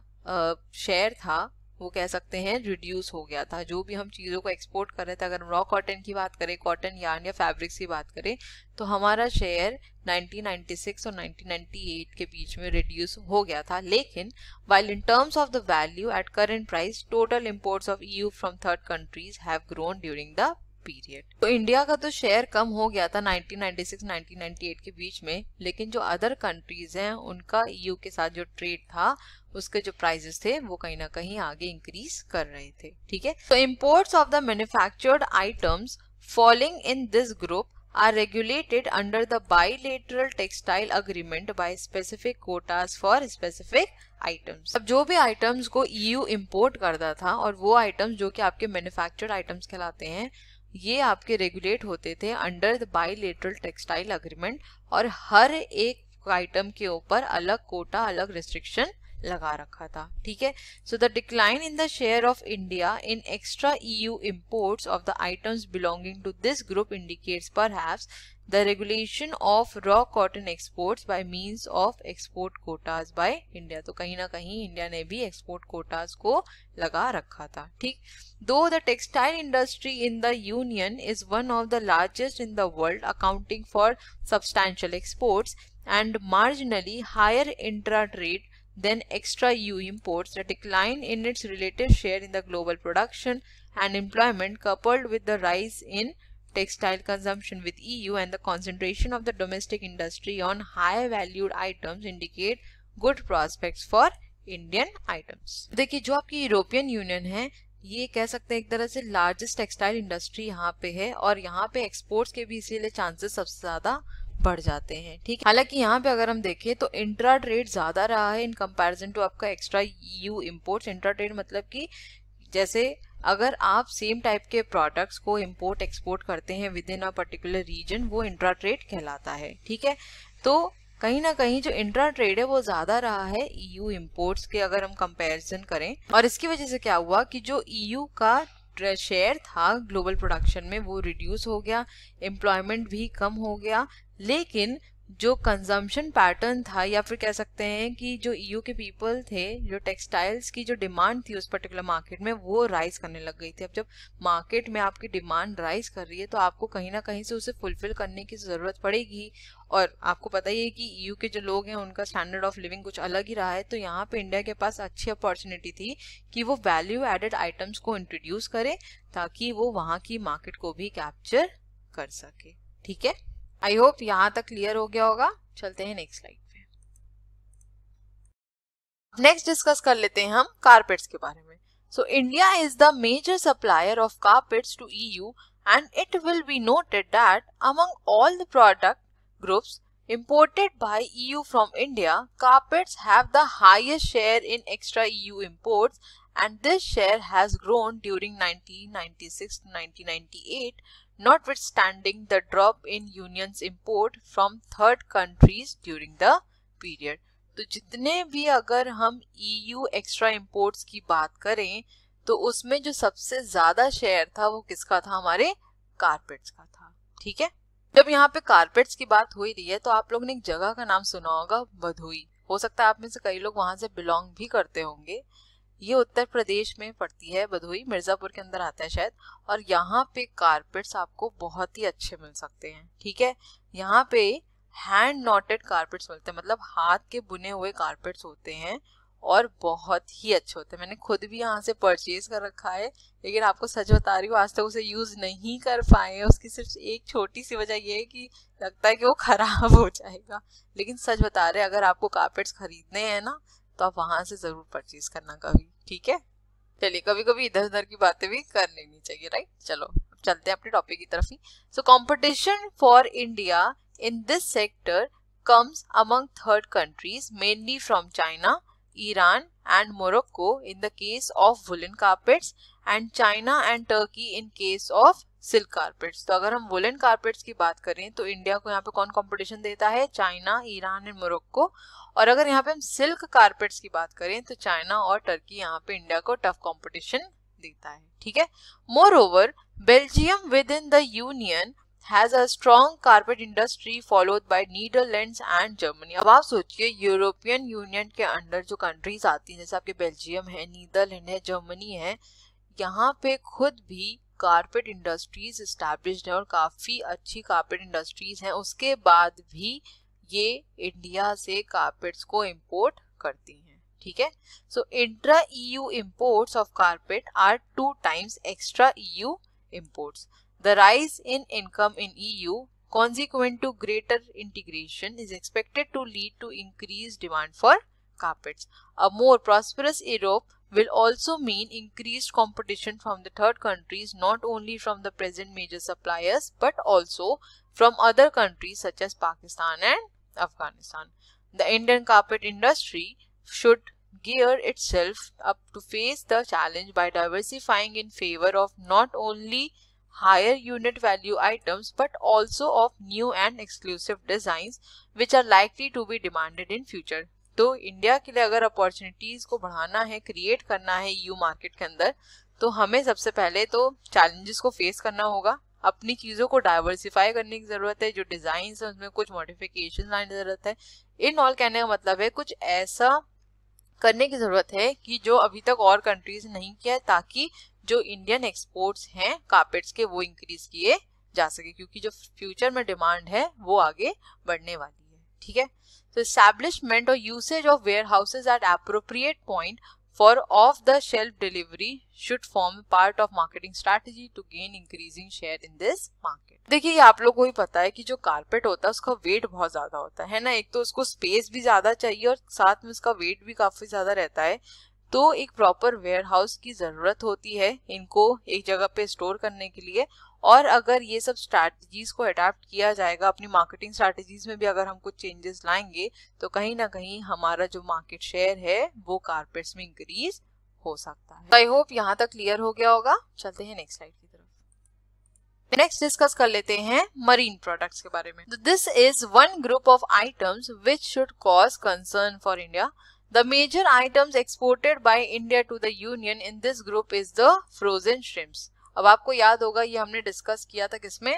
शेयर था वो कह सकते हैं रिड्यूस हो गया था. जो भी हम चीज़ों को एक्सपोर्ट कर रहे थे, अगर रॉ कॉटन की बात करें, कॉटन यार्न या फैब्रिक्स की बात करें, तो हमारा शेयर 1996 और 1998 के बीच में रिड्यूस हो गया था. लेकिन while in terms of the value at current price, total imports of EU from third countries have grown during the period. तो इंडिया का तो शेयर कम हो गया था 1996-1998 के बीच में, लेकिन जो अदर कंट्रीज हैं उनका EU के साथ जो ट्रेड था उसके जो प्राइसेस थे वो कहीं ना कहीं आगे इंक्रीज कर रहे थे, ठीक है. तो imports of the manufactured items falling in this group are regulated under the bilateral textile agreement by specific quotas for specific items. अब जो भी आइटम्स को EU इंपोर्ट करता था और वो आइटम्स जो कि आपके मैन्युफैक्चर्ड आइटम्स कहलाते हैं, ये आपके रेगुलेट होते थे under the bilateral textile agreement, और हर एक आइटम के ऊपर अलग कोटा, अलग रिस्ट्रिक्शन लगा रखा था, ठीक है. So the decline in the share of India in extra EU imports of the items belonging to this group indicates perhaps the regulation of raw cotton exports by means of export quotas by India. तो कहीं ना कहीं इंडिया ने भी एक्सपोर्ट कोटास को लगा रखा था, ठीक. Though the textile industry in the Union is one of the largest in the world, accounting for substantial exports and marginally higher intra-trade than extra EU imports, the decline in its relative share in the global production and employment, coupled with the rise in textile consumption with EU and the concentration of the domestic industry on high valued items, indicate good prospects for Indian items. देखिए जो आपकी यूरोपियन यूनियन है ये कह सकते हैं एक तरह से लार्जेस्ट टेक्सटाइल इंडस्ट्री यहाँ पे है, और यहाँ पे एक्सपोर्ट्स के भी इसीलिए चांसेस सबसे ज्यादा बढ़ जाते हैं, ठीक. हालांकि यहाँ पे अगर हम देखें तो इंट्रा ट्रेड ज्यादा रहा है इन कंपैरिजन टू आपका extra EU imports. Intra trade मतलब कि जैसे अगर आप सेम टाइप के प्रोडक्ट्स को इंपोर्ट एक्सपोर्ट करते हैं within a particular region, वो इंट्रा ट्रेड कहलाता है, ठीक है. तो कहीं ना कहीं जो इंट्रा ट्रेड है वो ज्यादा रहा है EU इंपोर्ट्स के अगर हम कंपैरिजन करें, और इसकी वजह से क्या हुआ कि जो EU का शेयर था ग्लोबल प्रोडक्शन में वो रिड्यूस हो गया, एम्प्लॉयमेंट भी कम हो गया, लेकिन जो कंजम्पशन पैटर्न था या फिर कह सकते हैं कि जो EU के पीपल थे, जो टेक्सटाइल्स की जो डिमांड थी उस पर्टिकुलर मार्केट में वो राइज करने लग गई थी. अब जब मार्केट में आपकी डिमांड राइज कर रही है तो आपको कहीं ना कहीं से उसे फुलफिल करने की जरूरत पड़ेगी, और आपको पता ही है कि EU के जो लोग हैं उनका स्टैंडर्ड ऑफ लिविंग कुछ अलग ही रहा है. तो यहाँ पे इंडिया के पास अच्छी अपॉर्चुनिटी थी कि वो वैल्यू एडेड आइटम्स को इंट्रोड्यूस करे ताकि वो वहाँ की मार्केट को भी कैप्चर कर सके, ठीक है, आई होप यहाँ तक क्लियर हो गया होगा। चलते हैं नेक्स्ट स्लाइड पे। नेक्स्ट डिस्कस कर लेते हैं हम कारपेट्स के बारे में। So India is the major supplier of carpets to EU and it will be noted that among all the product groups imported by EU from India, carpets have the highest share in extra EU imports, and this share has grown during 1996 to 1998, notwithstanding the drop in Union's import from third countries during the period. तो जितने भी अगर हम EU एक्स्ट्रा इंपोर्ट्स की बात करें तो उसमें जो सबसे ज्यादा शेयर था वो किसका था? हमारे कारपेट्स का था। ठीक है, जब यहाँ पे कारपेट्स की बात हो ही रही है तो आप लोगों ने एक जगह का नाम सुना होगा, भदोई। हो सकता है आप में से कई लोग वहां से बिलोंग भी करते होंगे। ये उत्तर प्रदेश में पड़ती है, भदोई मिर्जापुर के अंदर आता है शायद। और यहाँ पे कारपेट्स आपको बहुत ही अच्छे मिल सकते हैं। ठीक है, यहाँ पे हैंड नॉटेड कारपेट्स मिलते हैं, मतलब हाथ के बुने हुए कारपेट्स होते हैं और बहुत ही अच्छे होते हैं। मैंने खुद भी यहाँ से परचेज कर रखा है, लेकिन आपको सच बता रही हूँ आज तक उसे यूज नहीं कर पाए हैं। उसकी सिर्फ एक छोटी सी वजह ये है कि लगता है कि वो खराब हो जाएगा। लेकिन सच बता रहे, अगर आपको कारपेट्स खरीदने हैं ना तो आप वहां से जरूर परचेज करना कभी। ठीक है, चलिए कभी कभी इधर उधर की बातें भी कर लेनी चाहिए, राइट। चलो अब चलते हैं अपने टॉपिक की तरफ ही। So competition for India in this sector comes among third countries, mainly from China, Iran and Morocco in the case of woolen carpets and China and Turkey in case of silk carpets. तो अगर हम woolen carpets की बात करें तो इंडिया को यहाँ पे कौन कंपटीशन देता है? China, Iran and Morocco. और अगर यहाँ पे हम सिल्क कारपेट्स की बात करें तो चाइना और टर्की यहाँ पे इंडिया को टफ कंपटीशन देता है। ठीक है, more Belgium within the union has a strong carpet industry followed by Netherlands and Germany. अब आप सोचिए यूरोपियन यूनियन के अंडर जो कंट्रीज आती हैं, जैसे आपके बेल्जियम है, नीदरलैंड है, जर्मनी है, यहाँ पे खुद भी कारपेट इंडस्ट्रीज एस्टैब्लिश्ड है और काफी अच्छी कारपेट इंडस्ट्रीज हैं। उसके बाद भी ये इंडिया से कारपेट्स को इंपोर्ट करती हैं। ठीक है, so intra EU imports of carpet are 2 times extra EU imports. The rise in income in EU, consequent to greater integration, is expected to lead to increased demand for carpets. A more prosperous Europe will also mean increased competition from the third countries, not only from the present major suppliers, but also from other countries such as Pakistan and Afghanistan. The Indian carpet industry should gear itself up to face the challenge by diversifying in favor of not only higher unit value items but also of new and exclusive designs which are likely to be demanded in future. तो इंडिया के लिए अगर अपॉर्चुनिटीज को बढ़ाना है, क्रिएट करना है EU मार्केट के अंदर, तो हमें सबसे पहले तो चैलेंजेस को फेस करना होगा, अपनी चीजों को डाइवर्सिफाई करने की जरूरत है, जो डिजाइन है उसमें कुछ मॉडिफिकेशन लाने की जरूरत है। इन ऑल कहने का मतलब है कुछ ऐसा करने की जरूरत है कि जो अभी तक और कंट्रीज नहीं किया है, ताकि जो इंडियन एक्सपोर्ट्स हैं कारपेट्स के वो इंक्रीज किए जा सके, क्योंकि जो फ्यूचर में डिमांड है वो आगे बढ़ने वाली है। ठीक है, तो एस्टैब्लिशमेंट और usage of warehouses at appropriate point for off the shelf delivery should form part of marketing strategy to gain increasing share in this market. देखिए ये आप लोगों को ही पता है कि जो कारपेट होता है उसका वेट बहुत ज्यादा होता है ना। एक तो उसको स्पेस भी ज्यादा चाहिए और साथ में उसका वेट भी काफी ज्यादा रहता है, तो एक प्रॉपर वेयर हाउस की जरूरत होती है इनको एक जगह पे स्टोर करने के लिए। और अगर ये सब स्ट्रैटेजीज को अडेप्ट किया जाएगा, अपनी मार्केटिंग स्ट्रैटेजीज में भी अगर हम कुछ चेंजेस लाएंगे तो कहीं ना कहीं हमारा जो मार्केट शेयर है वो कारपेट्स में इंक्रीज हो सकता है। आई होप यहाँ तक क्लियर हो गया होगा। चलते हैं नेक्स्ट स्लाइड की तरफ। नेक्स्ट डिस्कस कर लेते हैं मरीन प्रोडक्ट्स के बारे में। This is one group of items which should cause concern for India. The major items exported by India to the Union in this group is the frozen shrimps. अब आपको याद होगा ये हमने डिस्कस किया था किसमें,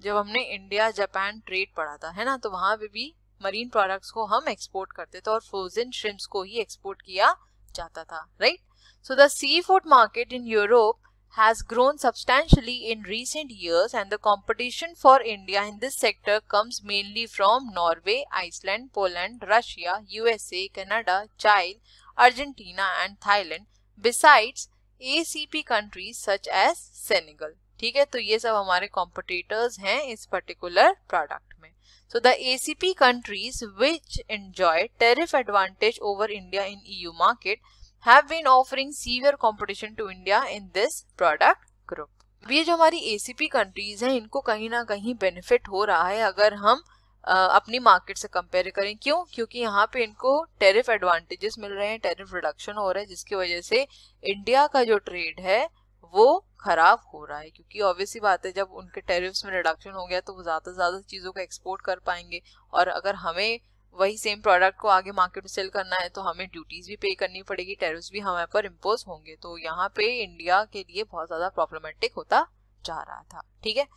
जब हमने इंडिया जापान ट्रेड पढ़ा था, है ना। तो वहां पे भी मरीन प्रोडक्ट्स को हम एक्सपोर्ट करते थे और फ्रोजन श्रिम्प्स को ही एक्सपोर्ट किया जाता था, right. So the seafood market in Europe has grown substantially in recent years, and the competition for India in this sector comes mainly from Norway, Iceland, Poland, Russia, USA, Canada, Chile, Argentina and Thailand, besides ACP countries such as Senegal. ठीक है, तो ये सब हमारे कॉम्पिटिटर्स हैं इस पर्टिकुलर प्रोडक्ट में. So the ACP countries which enjoy tariff advantage over India in EU market have been offering severe competition to India in this product group. ये जो हमारी ACP कंट्रीज हैं इनको कहीं ना कहीं बेनिफिट हो रहा है अगर हम अपनी मार्केट से कंपेयर करें. क्यों? क्योंकि यहाँ पे इनको टेरिफ एडवांटेजेस मिल रहे हैं, टेरिफ रिडक्शन हो रहा है, जिसकी वजह से इंडिया का जो ट्रेड है वो खराब हो रहा है. क्योंकि ऑब्वियसली बात है, जब उनके टेरिफ्स में रिडक्शन हो गया तो वो ज़्यादा से ज़्यादा चीज़ों को एक्सपोर्ट कर पाएंगे, और अगर हमें वही सेम प्रोडक्ट को आगे मार्केट में सेल करना है तो हमें ड्यूटीज भी पे करनी पड़ेगी, टेरिफ्स भी हमारे पर इम्पोज होंगे. तो यहाँ पे इंडिया के लिए बहुत ज़्यादा प्रॉब्लमेटिक होता जा रहा था. ठीक है.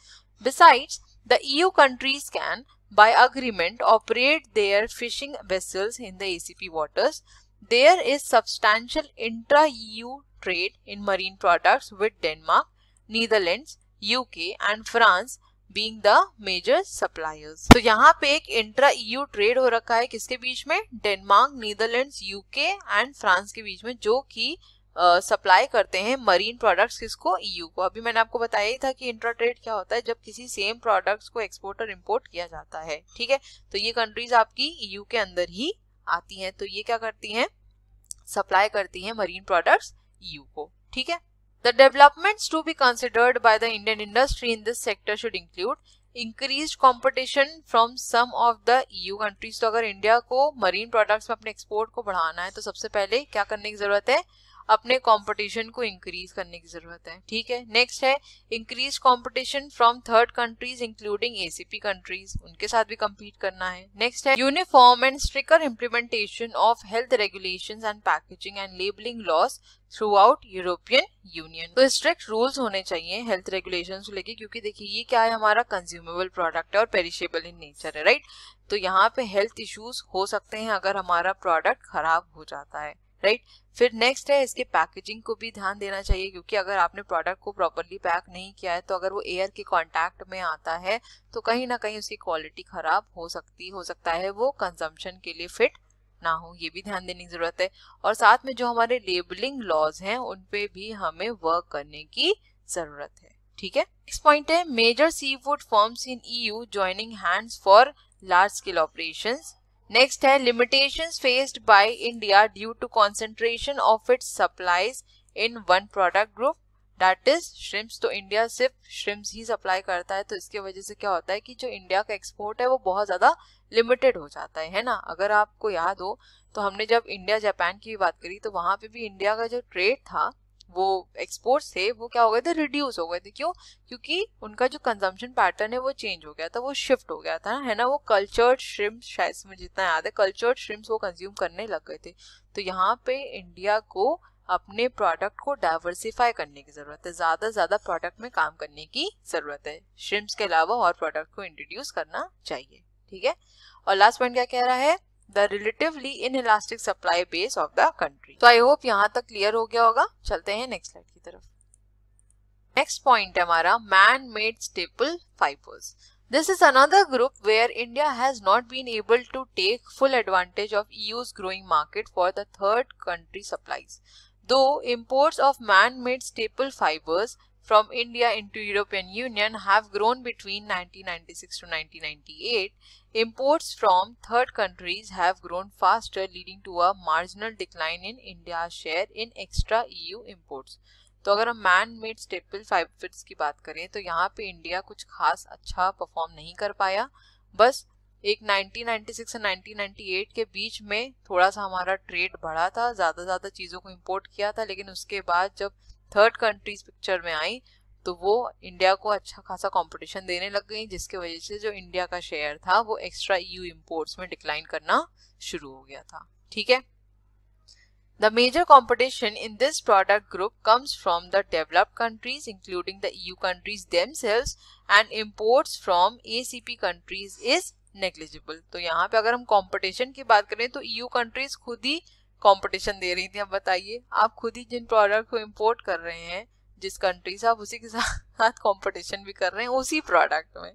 Besides the EU countries can by agreement operate their fishing vessels in the ACP waters. There is substantial intra-EU trade in marine products with Denmark, Netherlands, UK and France being the major suppliers. तो यहाँ पे एक इंट्रा ट्रेड हो रखा है किसके बीच में? Denmark, Netherlands, UK and France के बीच में, जो कि सप्लाई करते हैं मरीन प्रोडक्ट्स किसको? EU को. अभी मैंने आपको बताया ही था कि इंट्रा ट्रेड क्या होता है, जब किसी सेम प्रोडक्ट्स को एक्सपोर्ट और इम्पोर्ट किया जाता है. ठीक है, तो ये कंट्रीज आपकी EU के अंदर ही आती हैं. तो ये क्या करती हैं? सप्लाई करती हैं मरीन प्रोडक्ट्स EU को. ठीक है. The developments to be considered by the Indian industry in this sector should include increased competition from some of the EU countries. तो अगर इंडिया को मरीन प्रोडक्ट्स में अपने एक्सपोर्ट को बढ़ाना है तो सबसे पहले क्या करने की जरूरत है? अपने कंपटीशन को इंक्रीज करने की जरूरत है. ठीक है. नेक्स्ट है increase competition from third countries including ACP countries, उनके साथ भी compete करना है. नेक्स्ट है uniform and stricter implementation of health regulations and packaging and labelling laws throughout European union. तो स्ट्रिक्ट रूल्स होने चाहिए हेल्थ रेगुलेशंस को लेके, क्योंकि देखिए ये क्या है, हमारा कंज्यूमेबल प्रोडक्ट है और पेरिशेबल इन नेचर है. राइट. तो यहाँ पे हेल्थ इश्यूज हो सकते हैं अगर हमारा प्रोडक्ट खराब हो जाता है. राइट. फिर नेक्स्ट है इसके पैकेजिंग को भी ध्यान देना चाहिए, क्योंकि अगर आपने प्रोडक्ट को प्रॉपरली पैक नहीं किया है तो अगर वो एयर के कांटेक्ट में आता है तो कहीं ना कहीं उसकी क्वालिटी खराब हो सकता है वो कंजम्पशन के लिए फिट ना हो. ये भी ध्यान देने की जरूरत है. और साथ में जो हमारे लेबलिंग लॉज हैं उन पे भी हमें वर्क करने की जरूरत है. ठीक है. नेक्स्ट पॉइंट है major seafood firms in EU joining hands for large scale operations. Next है limitations faced by India due to concentration of its supplies in one product group, that is shrimps. तो इंडिया सिर्फ shrimps ही सप्लाई करता है, तो इसके वजह से क्या होता है कि जो इंडिया का एक्सपोर्ट है वो बहुत ज़्यादा लिमिटेड हो जाता है ना. अगर आपको याद हो तो हमने जब इंडिया जापान की बात करी तो वहाँ पे भी इंडिया का जो ट्रेड था वो एक्सपोर्ट्स थे वो क्या हो गए थे? रिड्यूस हो गए थे. क्यों? क्योंकि उनका जो कंजम्पशन पैटर्न है वो चेंज हो गया था, वो शिफ्ट हो गया था, है ना. वो कल्चर्ड श्रिम्प्स, शायद मुझे जितना याद है, कल्चर्ड श्रिम्प्स वो कंज्यूम करने लग गए थे. तो यहाँ पे इंडिया को अपने प्रोडक्ट को डाइवर्सिफाई करने की जरूरत है, ज्यादा से ज्यादा प्रोडक्ट में काम करने की जरूरत है. श्रिम्प्स के अलावा और प्रोडक्ट को इंट्रोड्यूस करना चाहिए. ठीक है. और लास्ट पॉइंट क्या कह रहा है? The relatively inelastic supply base of the country. तो आई होप यहाँ तक क्लियर हो गया होगा. चलते हैं नेक्स्ट स्लाइड की तरफ. नेक्स्ट पॉइंट है हमारा man made staple fibres. This is another group where India has not been able to take full advantage of EU's growing market for the third country supplies. Though imports of man-made staple fibers from India into European Union have grown between 1996 to 1998, imports from third countries have grown faster, leading to a marginal decline in India's share in extra EU imports. तो अगर हम मैन मेड स्टेपल फाइबर्स की बात करें तो यहाँ पे इंडिया कुछ खास अच्छा परफॉर्म नहीं कर पाया. बस एक 1996 और 1998 के बीच में थोड़ा सा हमारा ट्रेड बढ़ा था, ज़्यादा चीज़ों को इंपोर्ट किया था, लेकिन उसके बाद जब थर्ड कंट्रीज पिक्चर में आई तो वो इंडिया को अच्छा खासा कंपटीशन देने लग गई, जिसकी वजह से जो इंडिया का शेयर था वो एक्स्ट्रा EU इंपोर्ट्स में डिक्लाइन करना शुरू हो गया था. ठीक है. The major competition in this product group comes from the developed countries, including the EU countries themselves, and imports from ACP countries is negligible. तो यहाँ पे अगर हम कंपटीशन की बात करें तो EU कंट्रीज खुद ही कंपटीशन दे रही थी. अब बताइए, आप खुद ही जिन प्रोडक्ट को इंपोर्ट कर रहे हैं जिस कंट्री से, आप उसी के साथ कंपटीशन भी कर रहे हैं उसी प्रोडक्ट में.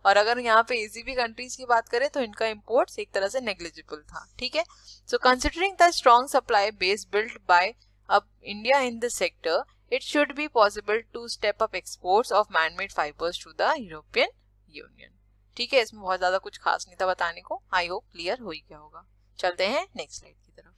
और अगर यहाँ पे ACP कंट्रीज की बात करें तो इनका इंपोर्ट्स एक तरह से नेग्लिजिबल था. ठीक है. So considering the strong supply base built by अब India in the sector, it should be possible to step up exports of man-made fibers to the European Union. ठीक है, इसमें बहुत ज्यादा कुछ खास नहीं था बताने को. आई होप क्लियर हो ही गया होगा. चलते हैं नेक्स्ट स्लाइड की तरफ.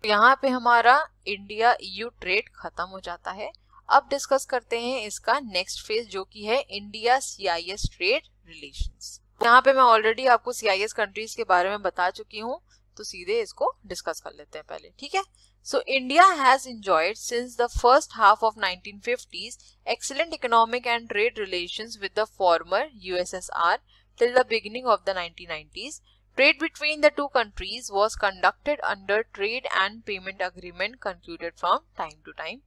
यहाँ पे हमारा इंडिया EU ट्रेड खत्म हो जाता है. अब डिस्कस करते हैं इसका नेक्स्ट फेज जो कि है इंडिया CIS ट्रेड रिलेशंस. यहाँ पे मैं ऑलरेडी आपको CIS कंट्रीज के बारे में बता चुकी हूँ, तो सीधे इसको डिस्कस कर लेते हैं पहले. ठीक है. So India has enjoyed since the first half of 1950s excellent economic and trade relations with the former USSR till the beginning of the 1990s. Trade between the two countries was conducted under trade and payment agreement concluded from time to time.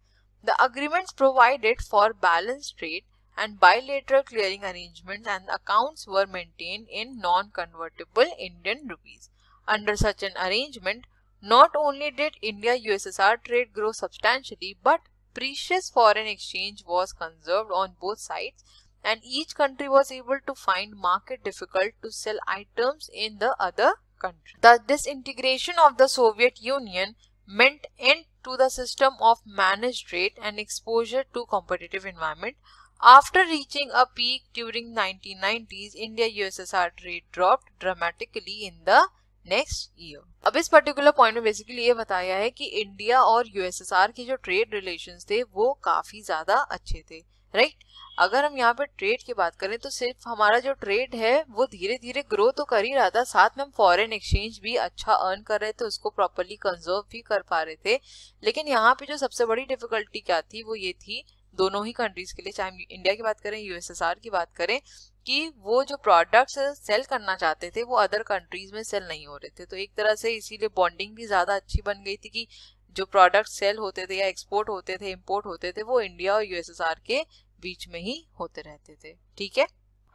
The agreements provided for balanced trade and bilateral clearing arrangements, and accounts were maintained in non-convertible Indian rupees. Under such an arrangement, not only did India-USSR trade grow substantially, but precious foreign exchange was conserved on both sides, and each country was able to find market difficult to sell items in the other country. The disintegration of the Soviet Union meant end to the system of managed trade and exposure to competitive environment. After reaching a peak during 1990s, India-USSR trade dropped dramatically in the next year. अब इस पर्टिकुलर पॉइंट में बेसिकली ये बताया है कि इंडिया और USSR के जो ट्रेड रिलेशंस थे वो काफी ज्यादा अच्छे थे. राइट. अगर हम यहाँ पे ट्रेड की बात करें तो सिर्फ हमारा जो ट्रेड है वो धीरे धीरे ग्रो तो कर ही रहा था, साथ में हम फॉरेन एक्सचेंज भी अच्छा अर्न कर रहे थे, उसको प्रॉपरली कंजर्व भी कर पा रहे थे. लेकिन यहाँ पे जो सबसे बड़ी डिफिकल्टी क्या थी वो ये थी दोनों ही कंट्रीज के लिए, चाहे हम इंडिया की बात करें USSR की बात करें, कि वो जो प्रोडक्ट्स सेल करना चाहते थे वो अदर कंट्रीज में सेल नहीं हो रहे थे. तो एक तरह से इसीलिए बॉन्डिंग भी ज्यादा अच्छी बन गई थी कि जो प्रोडक्ट सेल होते थे या एक्सपोर्ट होते थे, इंपोर्ट होते थे, वो इंडिया और USSR के बीच में ही होते रहते थे. ठीक है.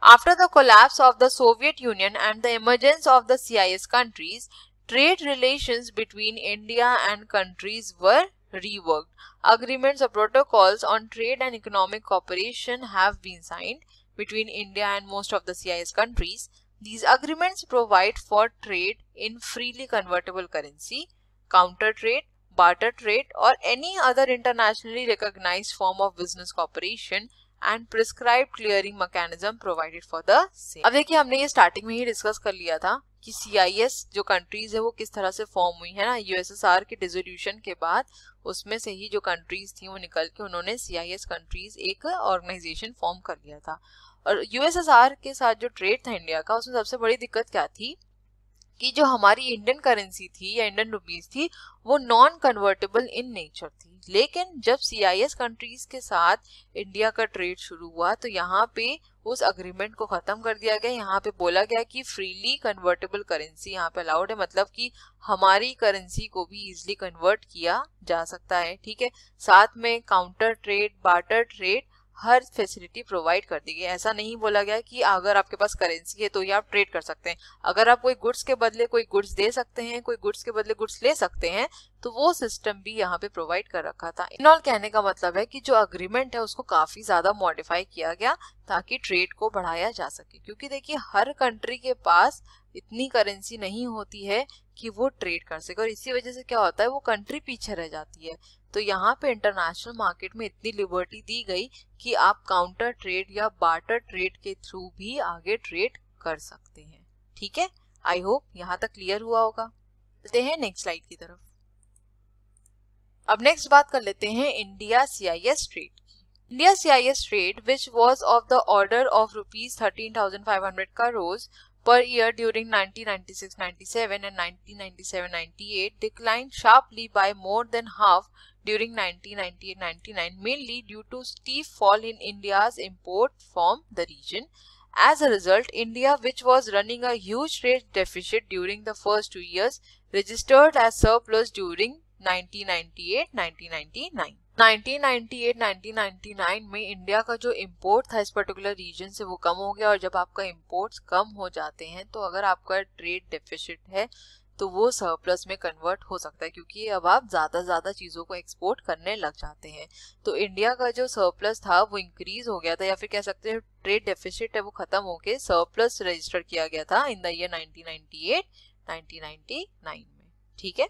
After the collapse of the Soviet union and the emergence of the CIS countries, trade relations between India and countries were reworked. Agreements or protocols on trade and economic cooperation have been signed between India and most of the CIS countries. These agreements provide for trade in freely convertible currency, counter trade, barter trade, or any other internationally recognized form of business cooperation, and prescribed clearing mechanism provided for the same. अब देखिए हमने ये स्टार्टिंग में ही डिस्कस कर लिया था कि CIS जो कंट्रीज है वो किस तरह से फॉर्म हुई है ना. USSR के डिसोल्यूशन के बाद उसमें से ही जो कंट्रीज थी वो निकल के उन्होंने CIS कंट्रीज एक ऑर्गेनाइजेशन फॉर्म कर लिया था. और USSR के साथ जो ट्रेड था इंडिया का, उसमें सबसे बड़ी दिक्कत क्या थी कि जो हमारी इंडियन करेंसी थी या इंडियन रुपीस थी वो नॉन कन्वर्टेबल इन नेचर थी. लेकिन जब CIS कंट्रीज के साथ इंडिया का ट्रेड शुरू हुआ तो यहाँ पे उस अग्रीमेंट को खत्म कर दिया गया. यहाँ पे बोला गया कि फ्रीली कन्वर्टेबल करेंसी यहाँ पे अलाउड है, मतलब कि हमारी करेंसी को भी इजिली कन्वर्ट किया जा सकता है. ठीक है. साथ में काउंटर ट्रेड, बार्टर ट्रेड, हर फैसिलिटी प्रोवाइड कर दी गई. ऐसा नहीं बोला गया कि अगर आपके पास करेंसी है तो ही आप ट्रेड कर सकते हैं. अगर आप कोई गुड्स के बदले कोई गुड्स दे सकते हैं, कोई गुड्स के बदले गुड्स ले सकते हैं, तो वो सिस्टम भी यहाँ पे प्रोवाइड कर रखा था. इन ऑल कहने का मतलब है कि जो अग्रीमेंट है उसको काफी ज्यादा मॉडिफाई किया गया ताकि ट्रेड को बढ़ाया जा सके. क्योंकि देखिए हर कंट्री के पास इतनी करेंसी नहीं होती है कि वो ट्रेड कर सके, और इसी वजह से क्या होता है वो कंट्री पीछे रह जाती है. तो यहाँ पे इंटरनेशनल मार्केट में इतनी लिबर्टी दी गई कि आप काउंटर ट्रेड या बार्टर ट्रेड के थ्रू भी आगे ट्रेड कर सकते हैं. ठीक है. आई होप यहाँ तक क्लियर हुआ होगा. चलते हैं नेक्स्ट स्लाइड की तरफ. अब नेक्स्ट बात कर लेते हैं इंडिया CIS ट्रेड की. India CIS trade which was of the order of ₹13,500 crores per year during 1996-97 and 1997-98 declined sharply by more than half during 1998-99, mainly due to steep fall in India's import from the region. As a result, India, which was running a huge trade deficit during the first 2 years, registered as surplus during 1998-1999. 1998-1999 में इंडिया का जो इंपोर्ट था इस पर्टिकुलर रीजन से वो कम हो गया, और जब आपका इंपोर्ट्स कम हो जाते हैं तो अगर आपका ट्रेड डेफिसिट है तो वो सरप्लस में कन्वर्ट हो सकता है, क्योंकि अब आप ज्यादा चीजों को एक्सपोर्ट करने लग जाते हैं. तो इंडिया का जो सरप्लस था वो इंक्रीज हो गया था, या फिर कह सकते हैं ट्रेड डेफिसिट है वो खत्म होके सरप्लस रजिस्टर किया गया था इन द ईयर 1998-1999 में. ठीक है.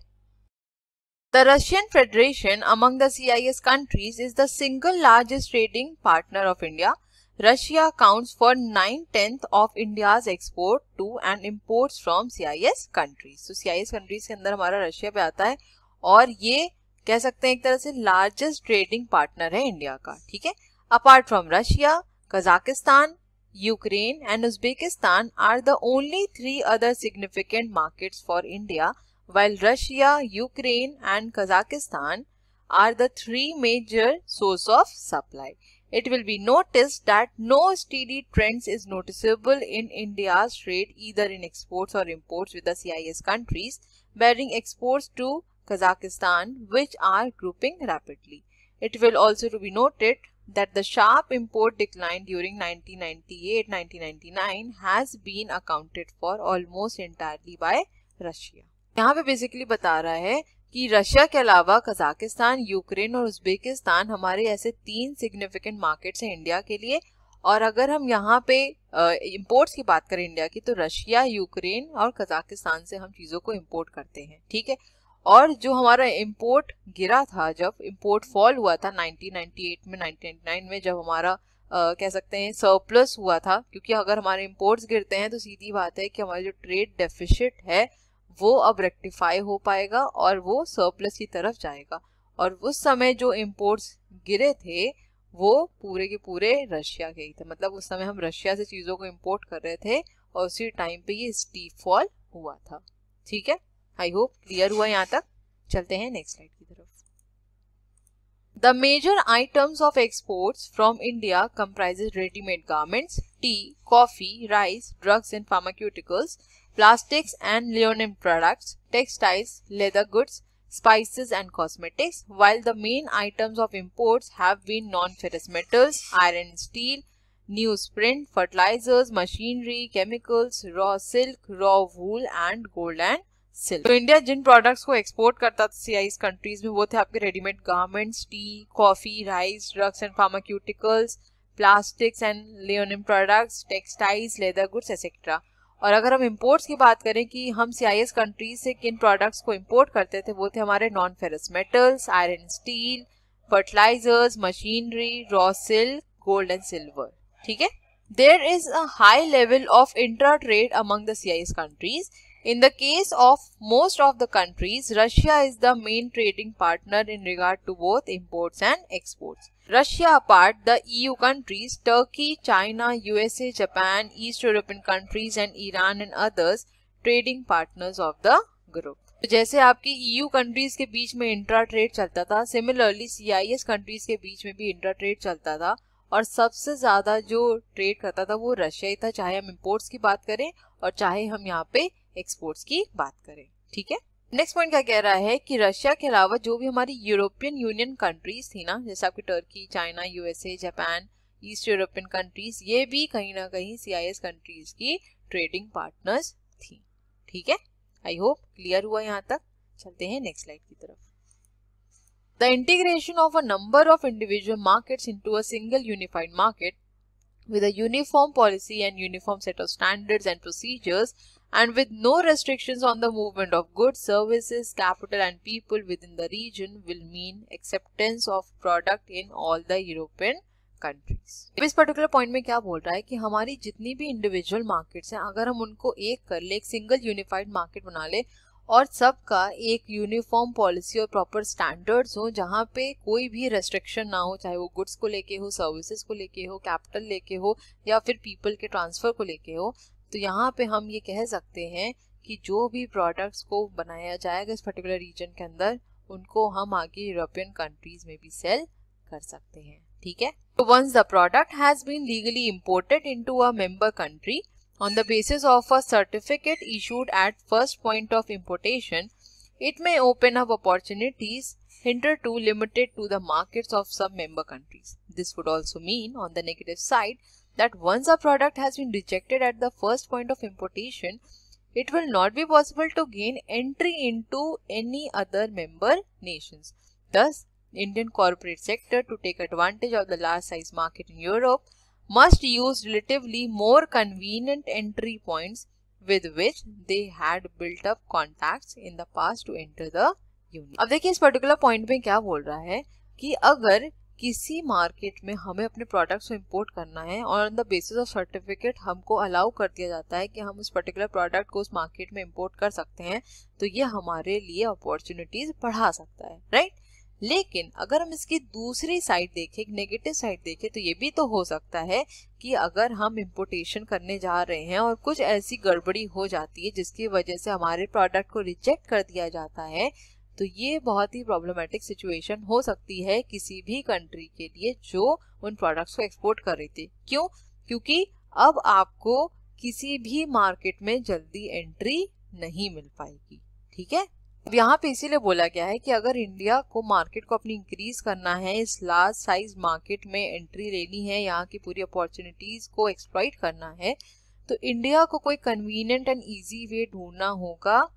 The Russian Federation among the CIS countries is the single largest trading partner of India. Russia accounts for 9/10 of India's export to and imports from CIS countries. So CIS countries के अंदर हमारा रशिया पे आता है और ये कह सकते हैं एक तरह से लार्जेस्ट ट्रेडिंग पार्टनर है इंडिया का, ठीक है. Apart from Russia, Kazakhstan, Ukraine and Uzbekistan are the only three other significant markets for India, while Russia, Ukraine and Kazakhstan are the three major sources of supply. It will be noticed that no steady trends is noticeable in India's trade either in exports or imports with the CIS countries, bearing exports to Kazakhstan which are grouping rapidly. It will also to be noted that the sharp import decline during 1998-1999 has been accounted for almost entirely by Russia. यहाँ पे बेसिकली बता रहा है कि रशिया के अलावा कजाकिस्तान, यूक्रेन और उज्बेकिस्तान हमारे ऐसे 3 सिग्निफिकेंट मार्केट्स हैं इंडिया के लिए. और अगर हम यहाँ पे इंपोर्ट्स की बात करें इंडिया की, तो रशिया, यूक्रेन और कजाकिस्तान से हम चीज़ों को इंपोर्ट करते हैं, ठीक है. और जो हमारा इंपोर्ट गिरा था, जब इंपोर्ट फॉल हुआ था 1998 में, 1999 में, जब हमारा कह सकते हैं सरप्लस हुआ था, क्योंकि अगर हमारे इंपोर्ट्स गिरते हैं तो सीधी बात है कि हमारा जो ट्रेड डेफिसिट है वो अब रेक्टिफाई हो पाएगा और वो सरप्लस की तरफ जाएगा. और उस समय जो इंपोर्ट्स गिरे थे वो पूरे के पूरे रशिया के ही थे. मतलब उस समय हम रशिया से चीज़ों को इंपोर्ट कर रहे थे और उसी टाइम पे ये स्टीप फॉल हुआ था, ठीक है. आई होप क्लियर हुआ यहाँ तक. चलते हैं नेक्स्ट स्लाइड की तरफ. The major items of exports from India comprises ready-made garments, tea, coffee, rice, drugs and pharmaceuticals, plastics and linoleum products, textiles, leather goods, spices and cosmetics, while the main items of imports have been non-ferrous metals, iron and steel, newsprint, fertilizers, machinery, chemicals, raw silk, raw wool and gold and silk. तो इंडिया जिन प्रोडक्ट्स को एक्सपोर्ट करता था CIS कंट्रीज में वो थे आपके readymade garments, tea, coffee, rice, drugs and pharmaceuticals, plastics and linoleum products, textiles, leather goods etcetera. और अगर हम इंपोर्ट्स की बात करें कि हम CIS कंट्रीज से किन प्रोडक्ट्स को इंपोर्ट करते थे, वो थे हमारे non ferrous metals, iron steel, fertilisers, machinery, raw silk, gold and silver, ठीक है. There is a high level of intra trade among the CIS countries. In the case of most of the countries, Russia is the main trading partner in regard to both imports and exports. Russia apart, the EU countries, Turkey, China, USA, Japan, East European countries and Iran and others trading partners of the group. जैसे आपकी EU कंट्रीज के बीच में इंट्रा ट्रेड चलता था, सिमिलरली CIS कंट्रीज के बीच में भी इंट्रा ट्रेड चलता था और सबसे ज्यादा जो ट्रेड करता था वो रशिया ही था, चाहे हम इंपोर्ट्स की बात करें और चाहे हम यहाँ पे एक्सपोर्ट्स की बात करें, ठीक है. नेक्स्ट पॉइंट क्या कह रहा है कि रशिया के अलावा जो भी हमारी यूरोपियन यूनियन कंट्रीज थी ना, जैसे आपकी Turkey, China, USA, Japan, east European countries, ये भी कहीं ना कहीं CIS कंट्रीज की ट्रेडिंग पार्टनर्स थी, ठीक है. आई होप क्लियर हुआ यहाँ तक. चलते हैं नेक्स्ट स्लाइड की तरफ. The integration of a number of individual markets into a single unified market with a uniform policy and uniform set of standards and procedures and with no restrictions on the movement of goods, services, capital and people within the region will mean acceptance of product in all the European countries. इस पर्टिकुलर पॉइंट में क्या बोल रहा है कि हमारी जितनी भी इंडिविजुअल मार्केट्स हैं, अगर हम उनको एक कर ले, एक सिंगल यूनिफाइड मार्केट बना ले और सबका एक यूनिफॉर्म पॉलिसी और प्रॉपर स्टैंडर्ड्स हो, जहाँ पे कोई भी रेस्ट्रिक्शन ना हो, चाहे वो गुड्स को लेके हो, सर्विसेज को लेके हो, कैपिटल लेके हो या फिर पीपल के ट्रांसफर को लेके हो, तो यहाँ पे हम ये कह सकते हैं कि जो भी प्रोडक्ट्स को बनाया जाएगा इस पर्टिकुलर रीजन के अंदर, उनको हम आगे यूरोपियन कंट्रीज में भी सेल कर सकते हैं, ठीक है. तो once the product has been legally imported into a member country on the basis of a certificate issued at first point of importation, it may open up opportunities hitherto limited to the markets of some member countries. This would also mean, on the negative side, that once a product has been rejected at the first point of importation, it will not be possible to gain entry into any other member nations. Thus, Indian corporate sector, to take advantage of the large size market in Europe, must use relatively more convenient entry points with which they had built up contacts in the past to enter the union. अब देखिए इस पर्टिकुलर पॉइंट में क्या बोल रहा है कि अगर किसी मार्केट में हमें अपने प्रोडक्ट्स को इंपोर्ट करना है और on the basis of certificate हमको अलाउ कर दिया जाता है कि हम उस पर्टिकुलर प्रोडक्ट को उस मार्केट में इंपोर्ट कर सकते हैं, तो ये हमारे लिए अपॉर्चुनिटीज बढ़ा सकता है, राइट। लेकिन अगर हम इसकी दूसरी साइड देखें, नेगेटिव साइड देखें, तो ये भी तो हो सकता है कि अगर हम इंपोर्टेशन करने जा रहे हैं और कुछ ऐसी गड़बड़ी हो जाती है जिसकी वजह से हमारे प्रोडक्ट को रिजेक्ट कर दिया जाता है, तो ये बहुत ही प्रॉब्लमेटिक सिचुएशन हो सकती है किसी भी कंट्री के लिए जो उन प्रोडक्ट्स को एक्सपोर्ट कर रही थी। क्यों? क्योंकि अब आपको किसी भी मार्केट में जल्दी एंट्री नहीं मिल पाएगी, ठीक है। अब यहाँ पे इसीलिए बोला गया है कि अगर इंडिया को मार्केट को अपनी इंक्रीज करना है, इस लार्ज साइज मार्केट में एंट्री लेनी है, यहाँ की पूरी अपॉर्चुनिटीज को एक्सप्लॉइट करना है, तो इंडिया को कोई कन्वीनियंट एंड इजी वे ढूंढना होगा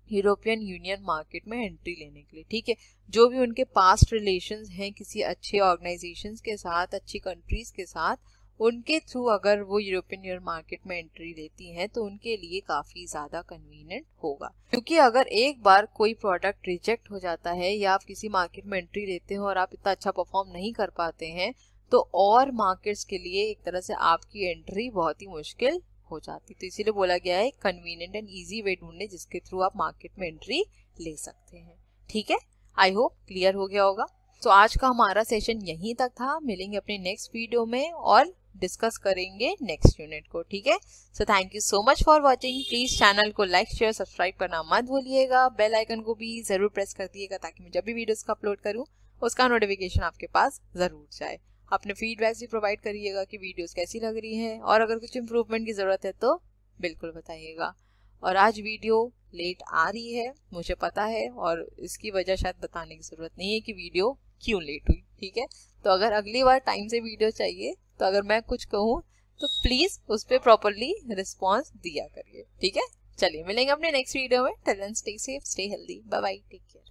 यूरोपियन यूनियन मार्केट में एंट्री लेने के लिए, ठीक है। जो भी उनके पास्ट रिलेशंस हैं किसी अच्छे ऑर्गेनाइजेशंस के साथ, अच्छी कंट्रीज के साथ, उनके थ्रू अगर वो यूरोपियन यूनियन मार्केट में एंट्री लेती हैं तो उनके लिए काफ़ी ज़्यादा कन्वीनियंट होगा। क्योंकि अगर एक बार कोई प्रोडक्ट रिजेक्ट हो जाता है या आप किसी मार्केट में एंट्री लेते हो और आप इतना अच्छा परफॉर्म नहीं कर पाते हैं, तो और मार्केट्स के लिए एक तरह से आपकी एंट्री बहुत ही मुश्किल हो जाती। तो इसीलिए बोला गया है कन्वीनियंट एंड ईजी वे ढूंढने जिसके थ्रू आप मार्केट में एंट्री ले सकते हैं, ठीक है। आई होप क्लियर हो गया होगा। तो आज का हमारा सेशन यहीं तक था। मिलेंगे अपने नेक्स्ट वीडियो में और डिस्कस करेंगे नेक्स्ट यूनिट को, ठीक है। So thank you so much for watching. Please channel को लाइक शेयर सब्सक्राइब करना मत भूलिएगा। बेल आइकन को भी जरूर प्रेस कर दिएगा ताकि मैं जब भी वीडियोस का अपलोड करूँ उसका नोटिफिकेशन आपके पास जरूर जाए। अपने फीडबैक भी प्रोवाइड करिएगा कि वीडियोस कैसी लग रही हैं और अगर कुछ इम्प्रूवमेंट की ज़रूरत है तो बिल्कुल बताइएगा। और आज वीडियो लेट आ रही है मुझे पता है, और इसकी वजह शायद बताने की ज़रूरत नहीं है कि वीडियो क्यों लेट हुई, ठीक है। तो अगर अगली बार टाइम से वीडियो चाहिए तो अगर मैं कुछ कहूँ तो प्लीज़ उस पर प्रॉपरली रिस्पॉन्स दिया करिए, ठीक है। चलिए मिलेंगे अपने नेक्स्ट वीडियो में। Till then stay safe, stay healthy, bye bye, take care.